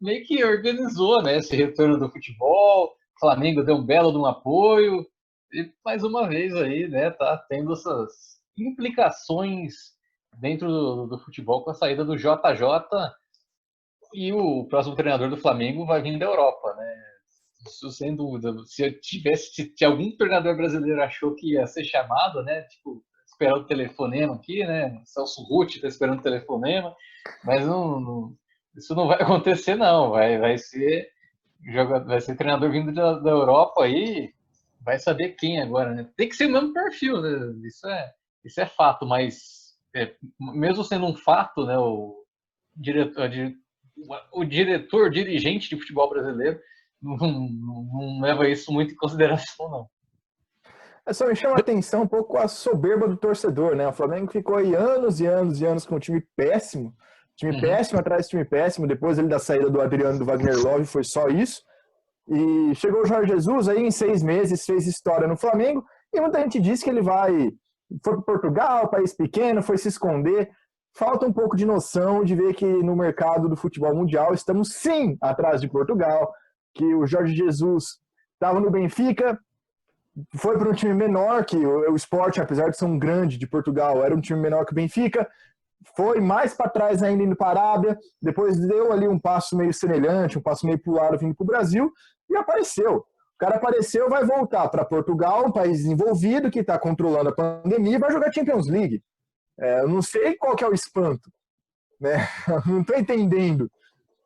meio que organizou, né, esse retorno do futebol. O Flamengo deu um belo de um apoio e mais uma vez aí, né, tá tendo essas implicações dentro do futebol com a saída do JJ, e o próximo treinador do Flamengo vai vir da Europa, né? Isso sem dúvida. Se algum treinador brasileiro achou que ia ser chamado, né, tipo, esperar o telefonema aqui, né, Celso Ruth tá esperando o telefonema, mas isso não vai acontecer não, vai ser treinador vindo da Europa aí, vai saber quem agora, né? Tem que ser o mesmo perfil, né? Isso é fato, mas mesmo sendo um fato, né, o dirigente de futebol brasileiro não leva isso muito em consideração, não. Só me chama a atenção um pouco a soberba do torcedor, né? O Flamengo ficou aí anos e anos e anos com um time péssimo atrás de time péssimo, depois da saída do Adriano e do Wagner Love, foi só isso. E chegou o Jorge Jesus aí em 6 meses, fez história no Flamengo, e muita gente disse que ele foi para Portugal, país pequeno, foi se esconder. Falta um pouco de noção de ver que no mercado do futebol mundial estamos sim atrás de Portugal, que o Jorge Jesus estava no Benfica, foi para um time menor, que o Sport, apesar de ser um grande de Portugal, era um time menor que o Benfica, foi mais para trás ainda indo para a Arábia, depois deu ali um passo meio semelhante, um passo meio para o lado vindo para o Brasil, e apareceu. O cara apareceu, vai voltar para Portugal, um país desenvolvido, que está controlando a pandemia, e vai jogar Champions League. Eu não sei qual que é o espanto, né? Não estou entendendo.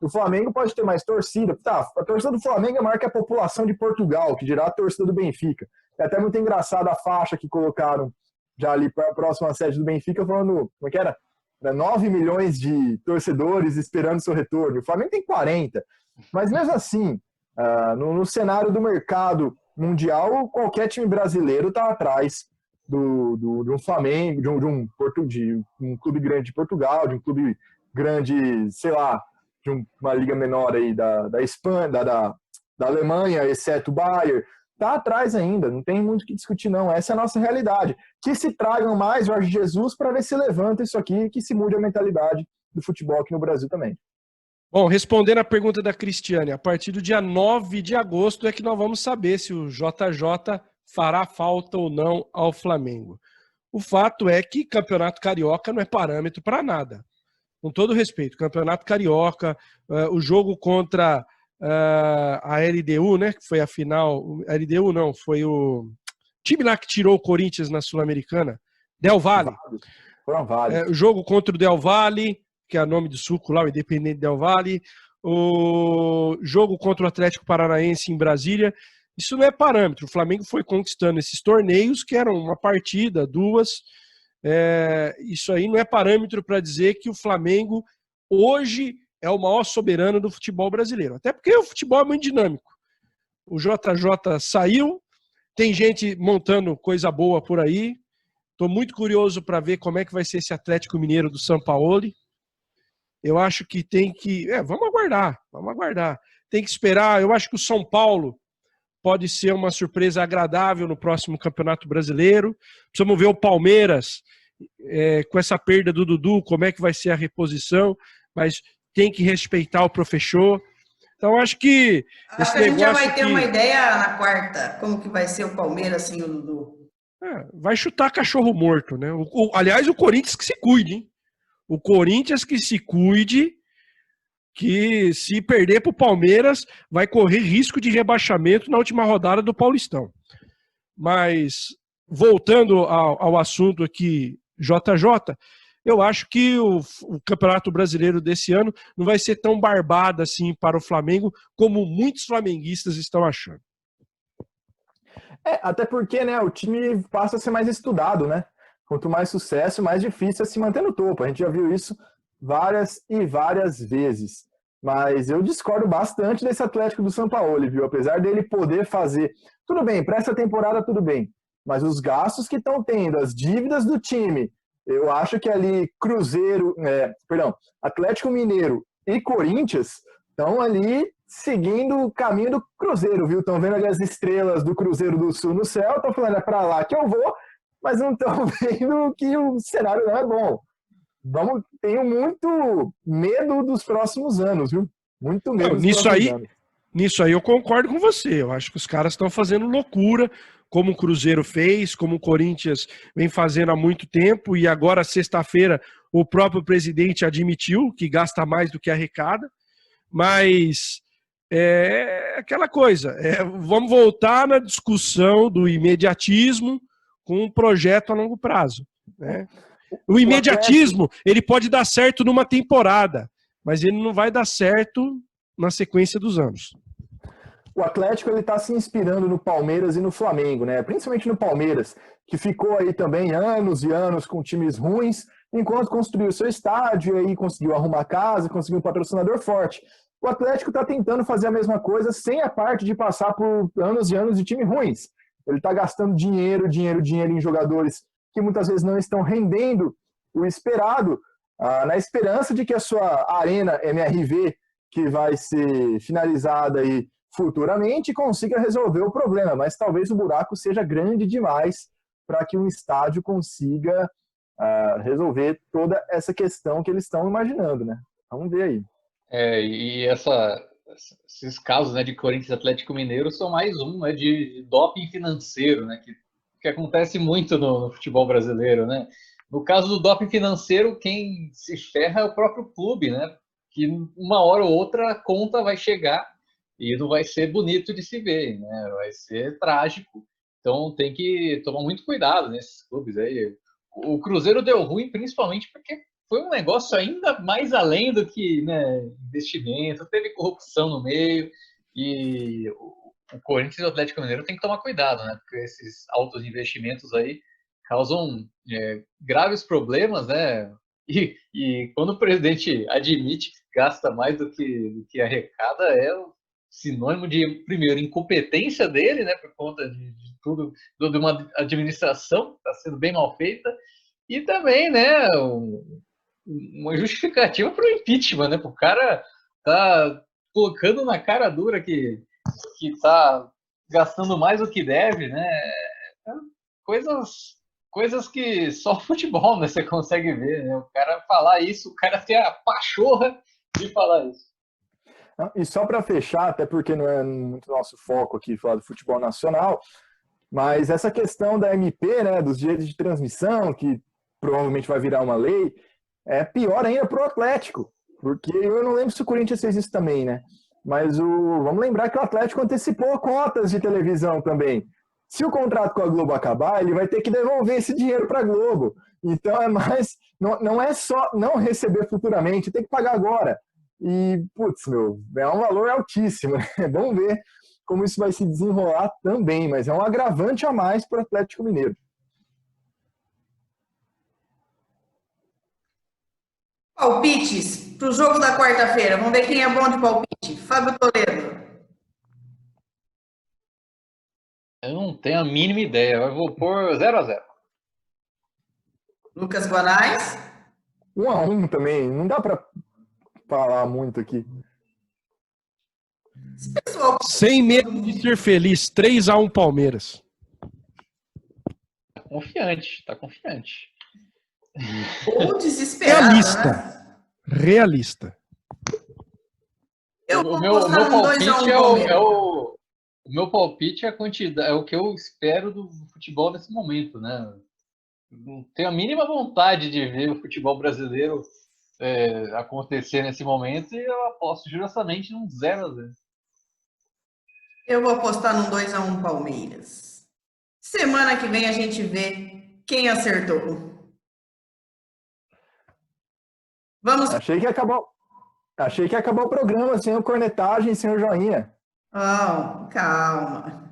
O Flamengo pode ter mais torcida. Tá, a torcida do Flamengo é maior que a população de Portugal, que dirá a torcida do Benfica. É até muito engraçada a faixa que colocaram já ali para a próxima sede do Benfica, falando, como é que era? 9 milhões de torcedores esperando seu retorno. O Flamengo tem 40. Mas mesmo assim, no cenário do mercado mundial, qualquer time brasileiro está atrás de um Flamengo, de um clube grande de Portugal, de um clube grande, sei lá, de uma liga menor aí da Espanha, da Alemanha, exceto o Bayern, está atrás ainda, não tem muito o que discutir não, essa é a nossa realidade. Que se tragam mais Jorge Jesus para ver se levanta isso aqui e que se mude a mentalidade do futebol aqui no Brasil também. Bom, respondendo a pergunta da Cristiane, a partir do dia 9 de agosto é que nós vamos saber se o JJ fará falta ou não ao Flamengo. O fato é que Campeonato Carioca não é parâmetro para nada. Com todo respeito, Campeonato Carioca, o jogo contra a LDU, né, que foi a final, a LDU não, foi o time lá que tirou o Corinthians na Sul-Americana, Del Valle. O jogo contra o Del Valle, que é o nome do suco lá, o Independente Del Valle, o jogo contra o Atlético Paranaense em Brasília, isso não é parâmetro. O Flamengo foi conquistando esses torneios, que eram uma partida, 2. Isso aí não é parâmetro para dizer que o Flamengo hoje é o maior soberano do futebol brasileiro. Até porque o futebol é muito dinâmico. O JJ saiu, tem gente montando coisa boa por aí. Estou muito curioso para ver como é que vai ser esse Atlético Mineiro do Sampaoli. Eu acho que tem que... vamos aguardar. Tem que esperar. Eu acho que o São Paulo pode ser uma surpresa agradável no próximo Campeonato Brasileiro. Precisamos ver o Palmeiras, com essa perda do Dudu, como é que vai ser a reposição, mas tem que respeitar o professor. Então, acho que... Acho que a gente já vai ter uma ideia na quarta, como que vai ser o Palmeiras sem o Dudu. Vai chutar cachorro morto, né? Aliás, o Corinthians que se cuide, hein? O Corinthians que se cuide, que se perder para o Palmeiras, vai correr risco de rebaixamento na última rodada do Paulistão. Mas, voltando ao assunto aqui, JJ, eu acho que o Campeonato Brasileiro desse ano não vai ser tão barbado assim para o Flamengo, como muitos flamenguistas estão achando. Até porque, né, o time passa a ser mais estudado, né? Quanto mais sucesso, mais difícil é se manter no topo. A gente já viu isso várias e várias vezes. Mas eu discordo bastante desse Atlético do São Paulo, viu? Apesar dele poder fazer... Tudo bem, para essa temporada tudo bem. Mas os gastos que estão tendo, as dívidas do time, eu acho que ali Atlético Mineiro e Corinthians estão ali seguindo o caminho do Cruzeiro, viu? Estão vendo ali as estrelas do Cruzeiro do Sul no céu, estão falando, é para lá que eu vou, mas não estão vendo que o cenário não é bom. Tenho muito medo dos próximos anos, viu? Muito medo dos próximos anos. Nisso aí eu concordo com você. Eu acho que os caras estão fazendo loucura, como o Cruzeiro fez, como o Corinthians vem fazendo há muito tempo, e agora, sexta-feira, o próprio presidente admitiu que gasta mais do que arrecada, mas é aquela coisa, vamos voltar na discussão do imediatismo com um projeto a longo prazo, né? O imediatismo, ele pode dar certo numa temporada, mas ele não vai dar certo na sequência dos anos. O Atlético ele está se inspirando no Palmeiras e no Flamengo, né? Principalmente no Palmeiras, que ficou aí também anos e anos com times ruins, enquanto construiu seu estádio, aí conseguiu arrumar casa, conseguiu um patrocinador forte. O Atlético está tentando fazer a mesma coisa sem a parte de passar por anos e anos de times ruins. Ele está gastando dinheiro em jogadores que muitas vezes não estão rendendo o esperado, na esperança de que a sua arena MRV, que vai ser finalizada aí futuramente, consiga resolver o problema, mas talvez o buraco seja grande demais para que um estádio consiga resolver toda essa questão que eles estão imaginando, né? Vamos ver aí. Esses casos, né, de Corinthians e Atlético Mineiro são mais um, né, de doping financeiro, né, que acontece muito no futebol brasileiro, né? No caso do doping financeiro, quem se ferra é o próprio clube, né? Que uma hora ou outra a conta vai chegar e não vai ser bonito de se ver, né? Vai ser trágico. Então tem que tomar muito cuidado nesses clubes aí. O Cruzeiro deu ruim principalmente porque foi um negócio ainda mais além do que, né, investimento, teve corrupção no meio, e o Corinthians e o Atlético Mineiro tem que tomar cuidado, né? Porque esses altos investimentos aí causam graves problemas, né? E quando o presidente admite que gasta mais do que arrecada, é um sinônimo de, primeiro, incompetência dele, né? Por conta de tudo, de uma administração que está sendo bem mal feita, e também, né, uma justificativa para o impeachment, né? O cara tá colocando na cara dura que tá gastando mais do que deve, né? Coisas que só o futebol, né, você consegue ver, né? O cara falar isso, o cara ter a pachorra de falar isso. E só para fechar, até porque não é muito nosso foco aqui falar do futebol nacional, mas essa questão da MP, né, dos direitos de transmissão, que provavelmente vai virar uma lei, é pior ainda para o Atlético, porque eu não lembro se o Corinthians fez isso também, né? Mas vamos lembrar que o Atlético antecipou cotas de televisão também. Se o contrato com a Globo acabar, ele vai ter que devolver esse dinheiro para a Globo. Então não é só não receber futuramente, tem que pagar agora. E, putz, é um valor altíssimo, né? Vamos ver como isso vai se desenrolar também, mas é um agravante a mais para o Atlético Mineiro. Palpites para o jogo da quarta-feira. Vamos ver quem é bom de palpite. Fábio Toledo. Eu não tenho a mínima ideia. Eu vou pôr 0-0. Lucas Guanais. 1-1 também. Não dá para falar muito aqui. Pessoal, Sem medo de ser feliz, 3-1 Palmeiras. Tá confiante, tá confiante. ou desesperado, Realista. né? Realista. Eu O vou meu postar num 2 a 1 palpite Palmeiras. o meu palpite é a quantidade, é o que eu espero do futebol nesse momento, né? Não tenho a mínima vontade de ver o futebol brasileiro acontecer nesse momento e eu aposto justamente num 0-0. Eu vou apostar num 2 a 1 Palmeiras. Semana que vem a gente vê quem acertou. Vamos. Achei que ia acabar o programa sem o cornetagem, sem o joinha. Oh, calma.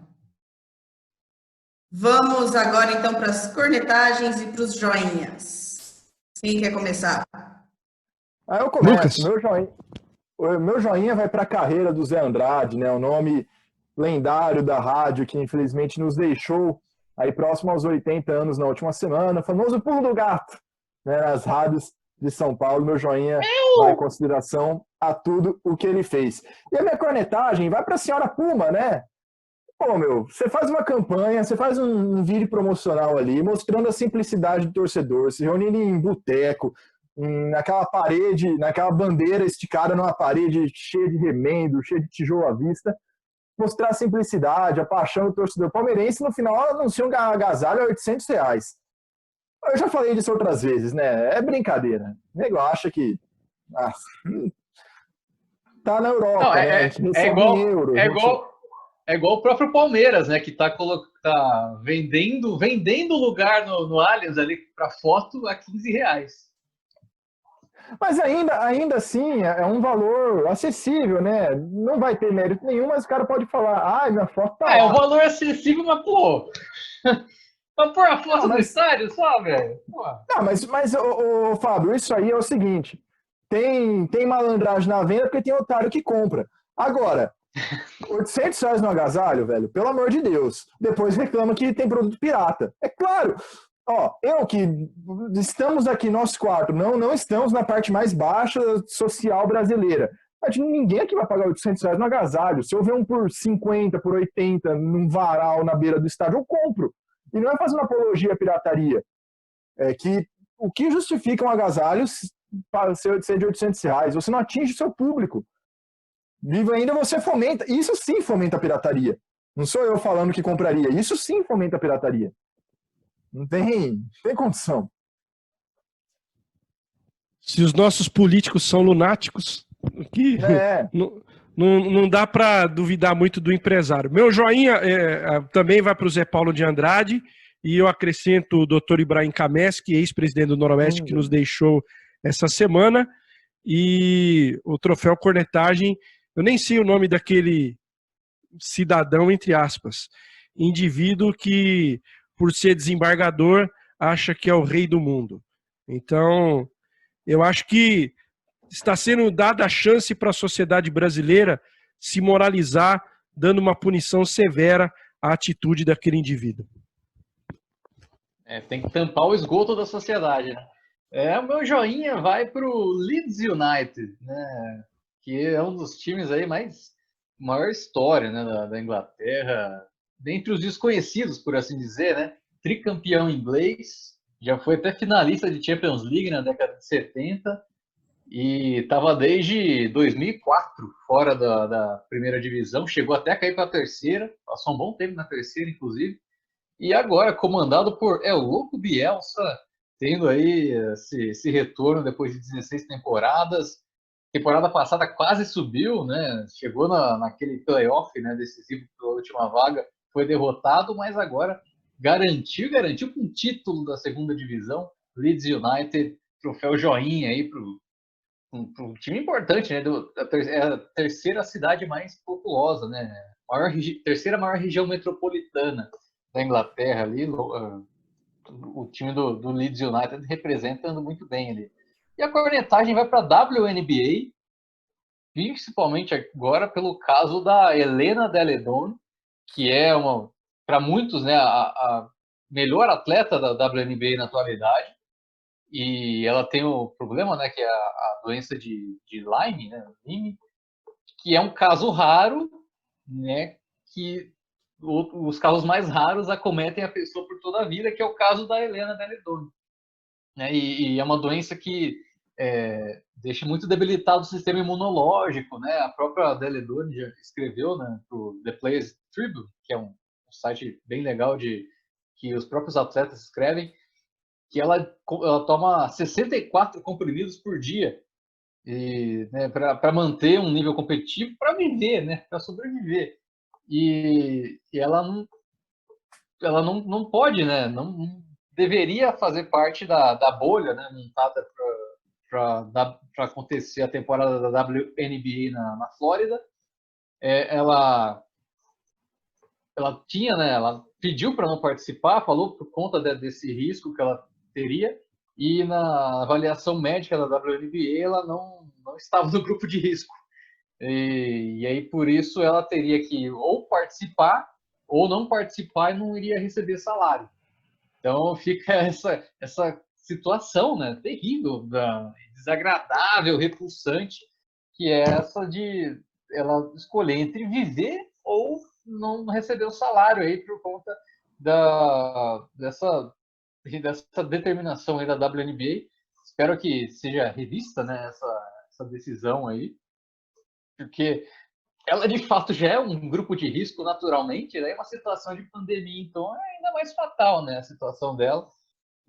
Vamos agora então para as cornetagens e para os joinhas. Quem quer começar? Aí eu começo. Lucas. O meu joinha vai para a carreira do Zé Andrade, né? O nome lendário da rádio que infelizmente nos deixou aí próximo aos 80 anos na última semana. O famoso pulo do gato, né? Nas rádios de São Paulo. Meu joinha vai em consideração a tudo o que ele fez. E a minha cornetagem vai para a senhora Puma, né? Pô, meu, você faz uma campanha, você faz um vídeo promocional ali, mostrando a simplicidade do torcedor, se reunindo em boteco, naquela parede, naquela bandeira esticada numa parede cheia de remendo, cheia de tijolo à vista, mostrar a simplicidade, a paixão do torcedor palmeirense, no final anuncia um agasalho a R$800. Eu já falei disso outras vezes, né? É brincadeira. O nego acha que tá na Europa, Não, né? A gente recebe em euro. é igual o próprio Palmeiras, né? Que tá vendendo lugar no Allianz ali para foto a R$15. Mas ainda assim é um valor acessível, né? Não vai ter mérito nenhum, mas o cara pode falar, minha foto tá lá. É um valor acessível, mas pô. Mas pôr a foto no Não, estádio só, velho. Não, mas ô, Fábio, isso aí é o seguinte: tem malandragem na venda porque tem otário que compra. Agora, R$800 no agasalho, velho, pelo amor de Deus. Depois reclama que tem produto pirata. É claro. Ó, eu que estamos aqui, nosso quarto, não estamos na parte mais baixa social brasileira. Mas ninguém aqui vai pagar R$800 no agasalho. Se eu ver um por 50, por 80, num varal na beira do estádio, eu compro. E não é fazendo apologia à pirataria. É que o que justifica um agasalho ser de R$800? Você não atinge o seu público. Vivo ainda, você fomenta. Isso sim fomenta a pirataria. Não sou eu falando que compraria. Isso sim fomenta a pirataria. Não tem condição. Se os nossos políticos são lunáticos, que não dá para duvidar muito do empresário. Meu joinha também vai para o Zé Paulo de Andrade, e eu acrescento o Dr. Ibrahim Kameski, ex-presidente do Noroeste, que nos deixou essa semana, e o troféu cornetagem, eu nem sei o nome daquele cidadão, entre aspas, indivíduo que, por ser desembargador, acha que é o rei do mundo. Então, eu acho que está sendo dada a chance para a sociedade brasileira se moralizar, dando uma punição severa à atitude daquele indivíduo. Tem que tampar o esgoto da sociedade, né? O meu joinha vai para o Leeds United, né? Que é um dos times aí maior história, né, da Inglaterra, dentre os desconhecidos, por assim dizer, né? Tricampeão inglês, já foi até finalista de Champions League na década de 70 e estava desde 2004 fora da primeira divisão, chegou até a cair para a terceira, passou um bom tempo na terceira, inclusive, e agora comandado por El Louco Bielsa, tendo aí esse retorno depois de 16 temporadas. Temporada passada quase subiu, né? Chegou naquele playoff, né, decisivo pela última vaga, foi derrotado, mas agora garantiu com um título da segunda divisão. Leeds United, troféu joinha aí para um time importante, né? É a terceira cidade mais populosa, né? Terceira maior região metropolitana da Inglaterra ali. O time do Leeds United representando muito bem ali. E a cornetagem vai para a WNBA, principalmente agora pelo caso da Helena Delle Donne, que é para muitos, né, a melhor atleta da WNBA na atualidade. e ela tem o problema, né, que é a doença de Lyme, né, Lyme, que é um caso raro, né, que os casos mais raros acometem a pessoa por toda a vida, que é o caso da Helena Delle Donne, né, e é uma doença que deixa muito debilitado o sistema imunológico, né, a própria Delle Donne já escreveu, né, pro The Players Tribune, que é um site bem legal que os próprios atletas escrevem, que ela toma 64 comprimidos por dia, e, né, para manter um nível competitivo, para viver, né, para sobreviver. E ela não pode, né, não deveria fazer parte da bolha, né, montada para acontecer a temporada da WNBA na Flórida. Ela tinha, né, ela pediu para não participar, falou por conta desse risco que ela teria, e na avaliação médica da WNBA ela não estava no grupo de risco. E aí, por isso, ela teria que ou participar ou não participar e não iria receber salário. Então, fica essa situação, né, terrível, desagradável, repulsante, que é essa de ela escolher entre viver ou não receber o salário aí por conta dessa determinação aí da WNBA. Espero que seja revista, né, essa decisão aí, porque ela de fato já é um grupo de risco naturalmente, né? É uma situação de pandemia, então é ainda mais fatal, né, a situação dela,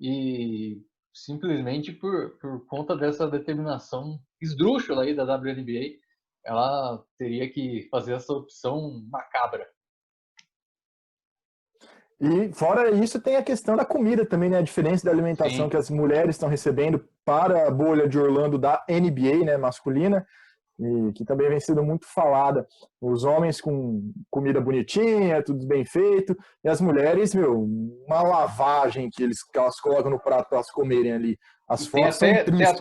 e simplesmente por conta dessa determinação esdrúxula aí da WNBA, ela teria que fazer essa opção macabra. E fora isso, tem a questão da comida também, né? A diferença da alimentação Sim. que as mulheres estão recebendo para a bolha de Orlando da NBA, né, masculina, e que também vem sendo muito falada. Os homens com comida bonitinha, tudo bem feito, e as mulheres, uma lavagem que elas colocam no prato para elas comerem ali. As fotos são tristes.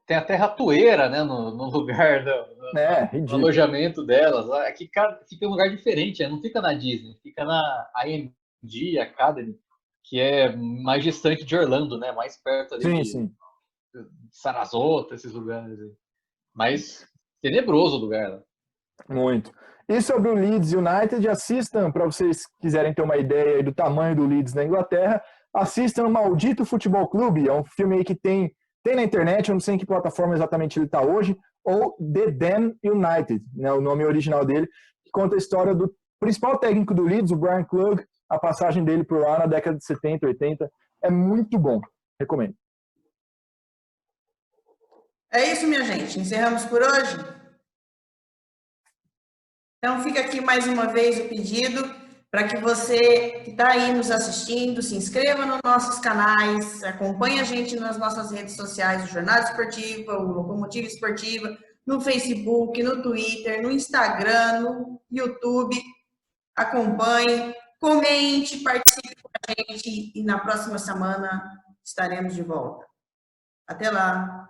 Tem até ratoeira, né, no lugar do alojamento delas. Aqui fica um lugar diferente, né? Não fica na Disney, fica na IMG Academy, que é mais distante de Orlando, né? Mais perto ali sim. de Sarasota, esses lugares aí. Mais tenebroso o lugar, né? Muito. E sobre o Leeds United, assistam, para vocês quiserem ter uma ideia aí do tamanho do Leeds na Inglaterra, assistam o Maldito Futebol Clube, é um filme aí que tem na internet, eu não sei em que plataforma exatamente ele está hoje, ou The Damn United, né, o nome original dele, que conta a história do principal técnico do Leeds, o Brian Clough, a passagem dele por lá na década de 70, 80, é muito bom, recomendo. É isso, minha gente, encerramos por hoje? Então, fica aqui mais uma vez o pedido para que você que está aí nos assistindo, se inscreva nos nossos canais, acompanhe a gente nas nossas redes sociais, o Jornada Esportiva, o Locomotiva Esportiva, no Facebook, no Twitter, no Instagram, no YouTube. Acompanhe, comente, participe com a gente e na próxima semana estaremos de volta. Até lá!